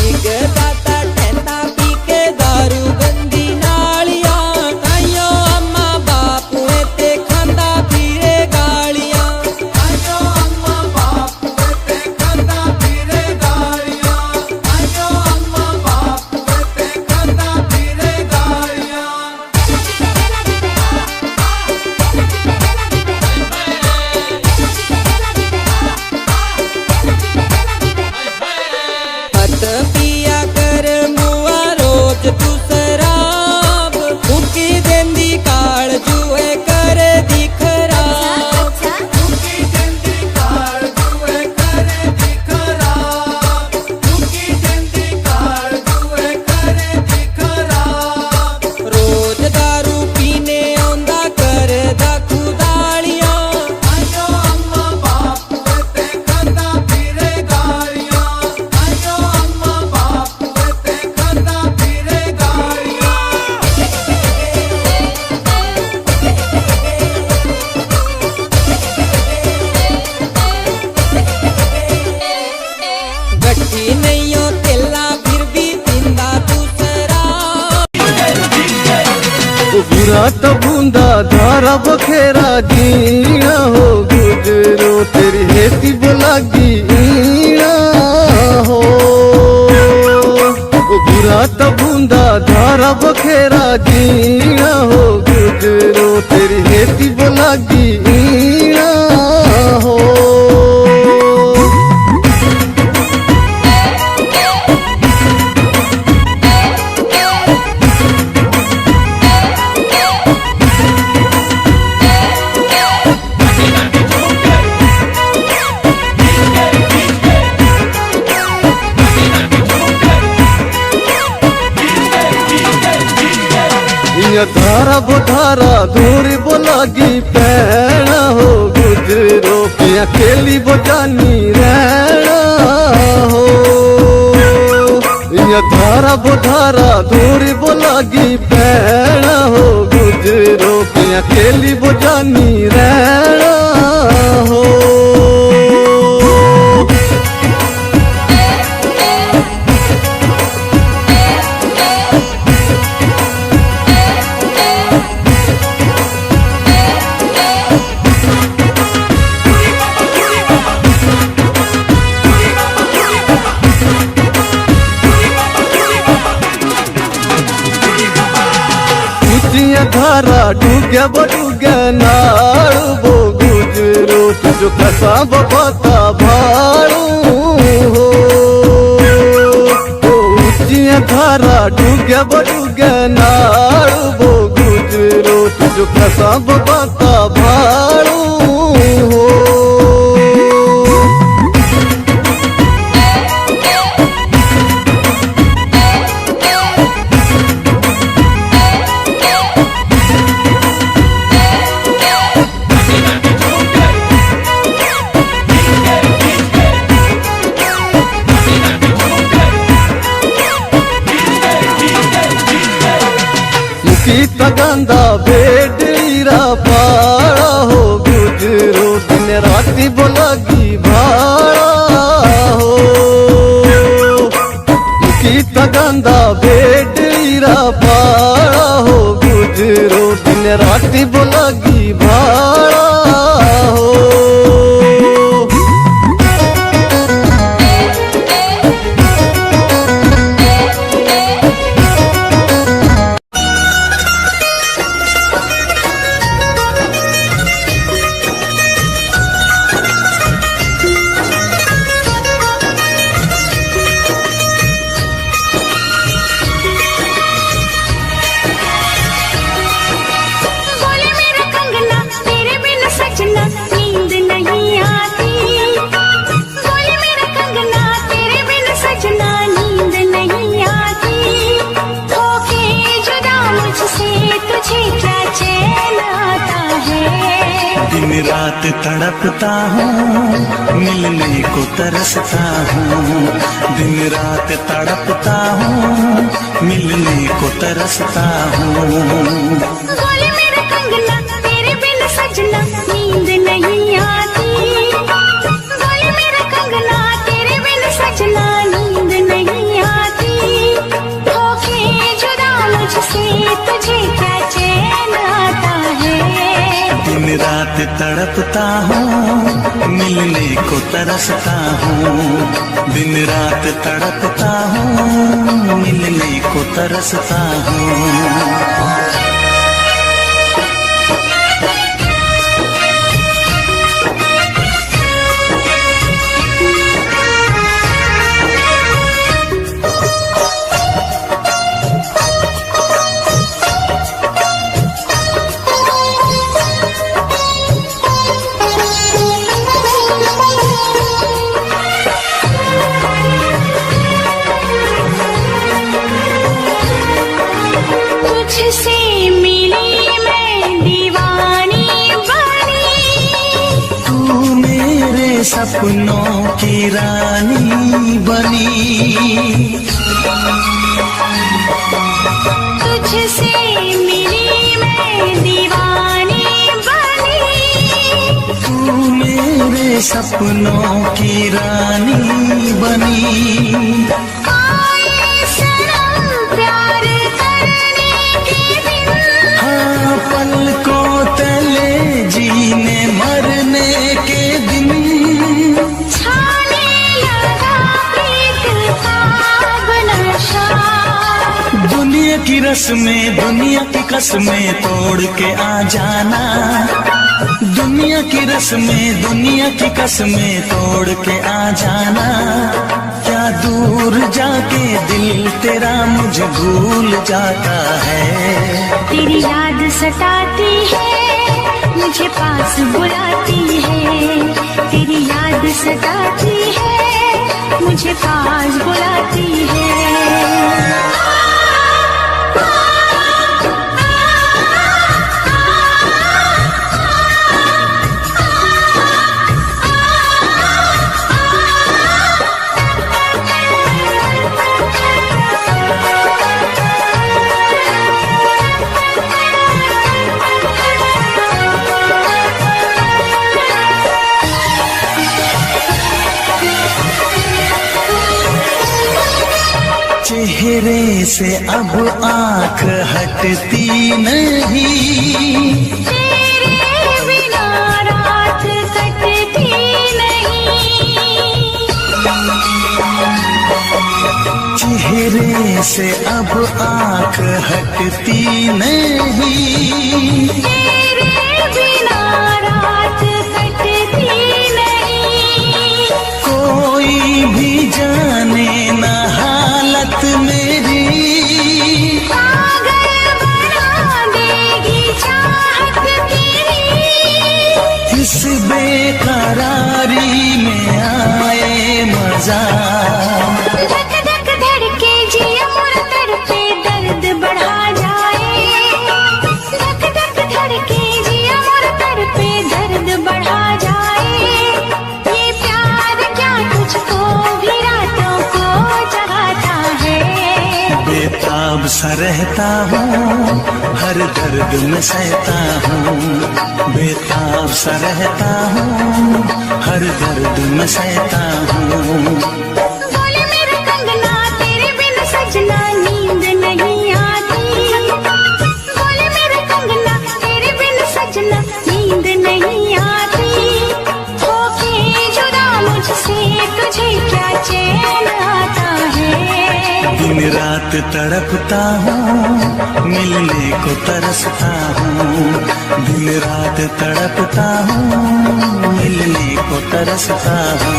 एक दाता ठंडा पी के दारू गंदी नालियां, ताइयों अम्मा बापू ते खांदा फिरे गालियां। हट पिया कर मुआ रोज तू शराब, फूकी देंदी काल जुए कर दी खराब। फूकी देंदी काल जुए कर दी खराब, फूकी देंदी काल जुए कर दी खराब। रोज दारू पीने आंदा करदा कुदालियां, ताइयों अम्मा बापू ते खांदा फिरे गालियां, ताइयों अम्मा बापू ते खांदा फिरे गालियां। गट्टी नहीं हो तेला फिर भी पींदा तू शराब।
ओ बुरा तो बूंदा धारा बखेरा जीना हो गुजरो तेरी हेती बुलागी ईना हो। ओ बुरा तो बूंदा धारा बखेरा जीना हो गुजरो तेरी हेती बुलागी ईना हो। धारा बुधारा दूरी बोलागी पैना हो गुजरो पिया खेली बोजानी रहना हो। धारा बुधारा दूरी बोलागी पैना हो गुजरो पिया खेली बोजानी रहना हो। धारा डूग्या बडूग्या नाड़ू बो गुजरो तुझो कसा बता भाड़ू हो। ऊंचिया धारा डूग्या बडूग्या नाड़ू बो गुजरो तुझो कसा बता भाड़ू हो। गंदा बेडीरा पाड़ा हो गुजरो दिन राती बोलागी भाड़ा हो। की गंदा बेडीरा पाड़ा हो गुजरो दिन राती बोलागी भाड़ा हो।
बोले मेरा कंगना तेरे बिन सजना नींद नहीं आती। बोले मेरा कंगना तेरे बिन सजना नींद नहीं आती। होके जुदा मुझसे तुझे क्या चैन आता है।
दिन रात तड़पता हूँ मिलने को तरसता हूँ। दिन रात तड़पता हूँ मिलने को तरसता हूँ।
बोले मेरा कंगना तेरे बिन सजना नींद नहीं आती। बोले मेरा कंगना तेरे बिन सजना नींद नहीं आती। होके जुदा मुझसे तुझे क्या चैन आता है।
दिन रात तड़पता हूँ मिलने को तरसता हूँ। दिन रात तड़पता हूँ मिलने को तरसता हूँ।
तुझसे मिली मैं दीवानी बनी।
तू मेरे सपनों की रानी बनी।
तुझसे मिली मैं दीवानी बनी।
तू मेरे सपनों की रानी बनी।
आए सनम प्यार करने के दिन।
हाँ पलकों तले जीने मरने के दिन।
छाने लगा प्रीत का नशा।
दुनिया की रस्में दुनिया की कसमें तोड़ के आ जाना। दुनिया की रस्में दुनिया की कसमें तोड़ के आ जाना। क्या दूर जाके दिल तेरा मुझे भूल जाता है।
तेरी याद सताती है मुझे पास बुलाती है। तेरी याद सताती है मुझे पास बुलाती है।
चेहरे से अब आंख हटती नहीं।
तेरे बिना रात कटती नहीं।
चेहरे से अब आंख हटती नहीं।
तेरे बिना रात कटती नहीं।
कोई भी जाने ना हालत मेरी।
पागल बना देगी चाहत तेरी।
इस बेकरारी में आए मजा।
धक धक धड़के जिया मोर तड़पे दर्द बढ़ा जाए। धक धक धड़के जिया मोर तड़पे दर्द बढ़ा जाए। ये प्यार क्या तुझको भी रातों को जगाता है।
बेताब सा रहता हूँ हर दर्द में सहता हूँ। बेताब सा रहता हूँ हर दर्द में सहता हूँ।
बोले मेरा कंगना तेरे बिन सजना नींद नहीं आती। बोले मेरा कंगना
रात तड़पता हूँ, मिलने को तरसता हूँ। दिन रात तड़पता हूँ, मिलने को तरसता हूँ।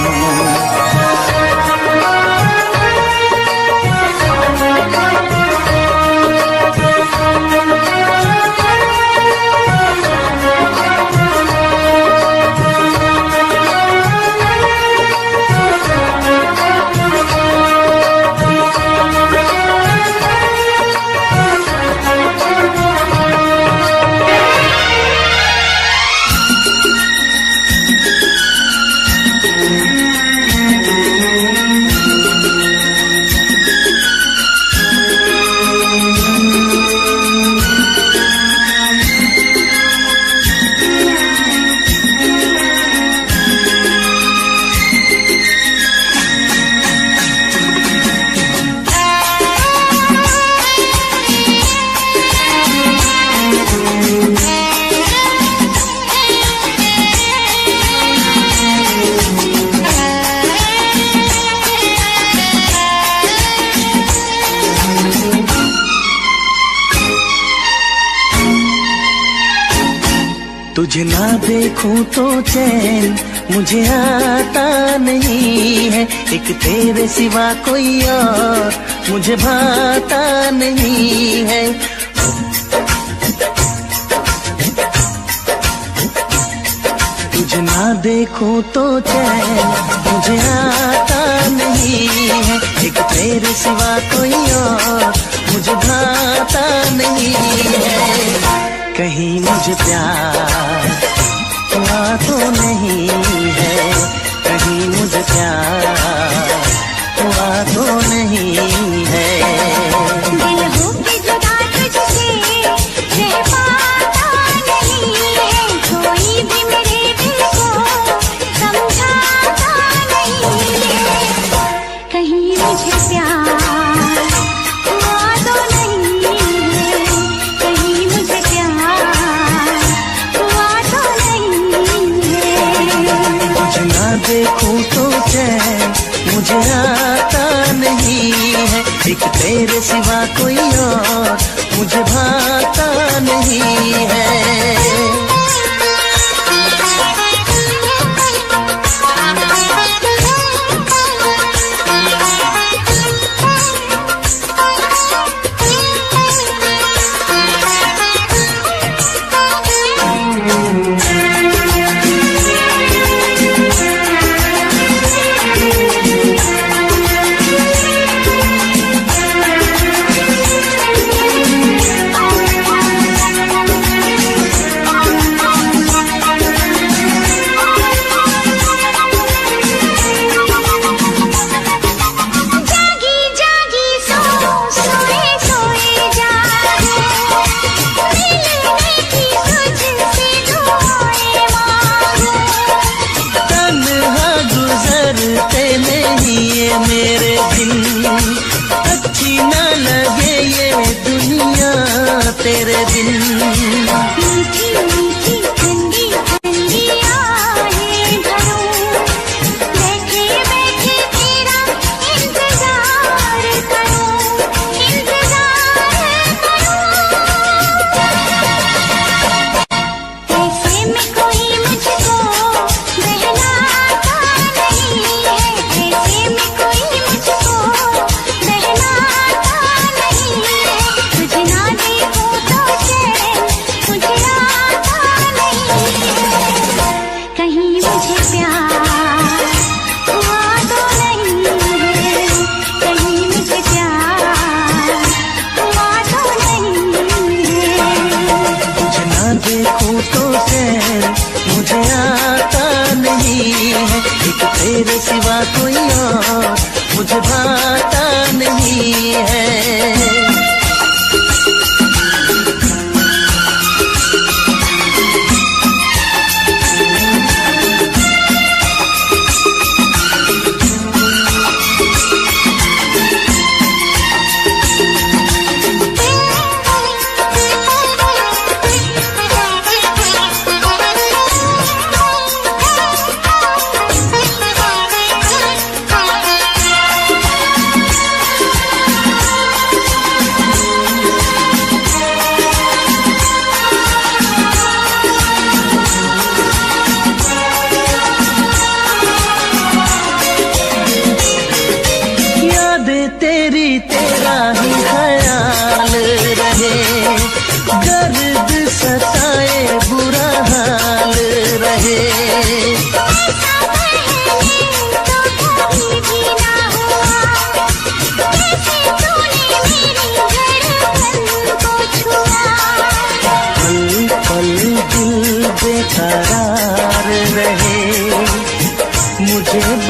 तुझे ना देखूं तो चैन मुझे आता नहीं है, एक तेरे सिवा कोई और मुझे भाता नहीं है। तुझे ना देखूं तो चैन मुझे आता नहीं है, एक तेरे सिवा कोई और मुझे भाता नहीं है। कहीं मुझे प्यार हुआ तो नहीं है, कहीं मुझे प्यार हुआ तो नहीं है।
दिल हो के जुदा तुझसे रह पाता नहीं है, कोई भी मेरे दिल को समझाता नहीं है। कहीं मुझे प्यार हुआ तो नहीं है, कहीं मुझे प्यार हुआ तो नहीं है।
तुझे ना देखूं तो चैन मुझे आता नहीं है, एक तेरे सिवा कोई और मुझे भाता नहीं है। मेरे दिल अच्छी ना लगे ये दुनिया तेरे दिल।
मीठी मीठी ठंडी ठंडी आहें भरूं, बैठे बैठे तेरा इंतजार करूं, इंतजार करूं। ऐसे में कोई मुझको बहलाता नहीं है, ऐसे में कोई मुझको बहलाता नहीं है। तुझे ना देखूं तो चैन मुझे आता नहीं है, कहीं मुझे प्यार हुआ तो नहीं है, कहीं मुझे प्यार हुआ तो नहीं है।
तुझे ना देखूं तो चैन मुझे आता नहीं है, एक तेरे सिवा कोई और मुझे भाता नहीं है।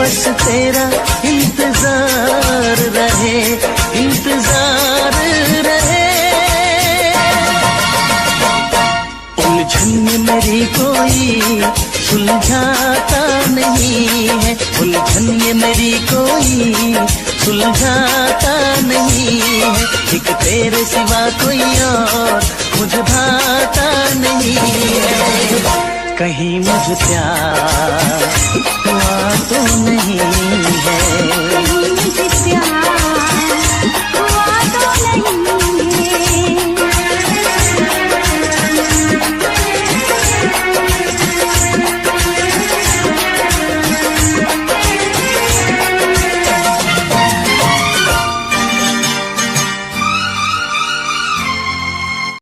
बस तेरा इंतजार रहे, इंतजार रहे। उलझन में मेरी कोई सुलझाता नहीं है, उलझन ये मेरी कोई सुलझाता नहीं है। एक तेरे सिवा कोई और मुझे भाता नहीं है। कहीं मुझे प्यार हुआ तो नहीं है।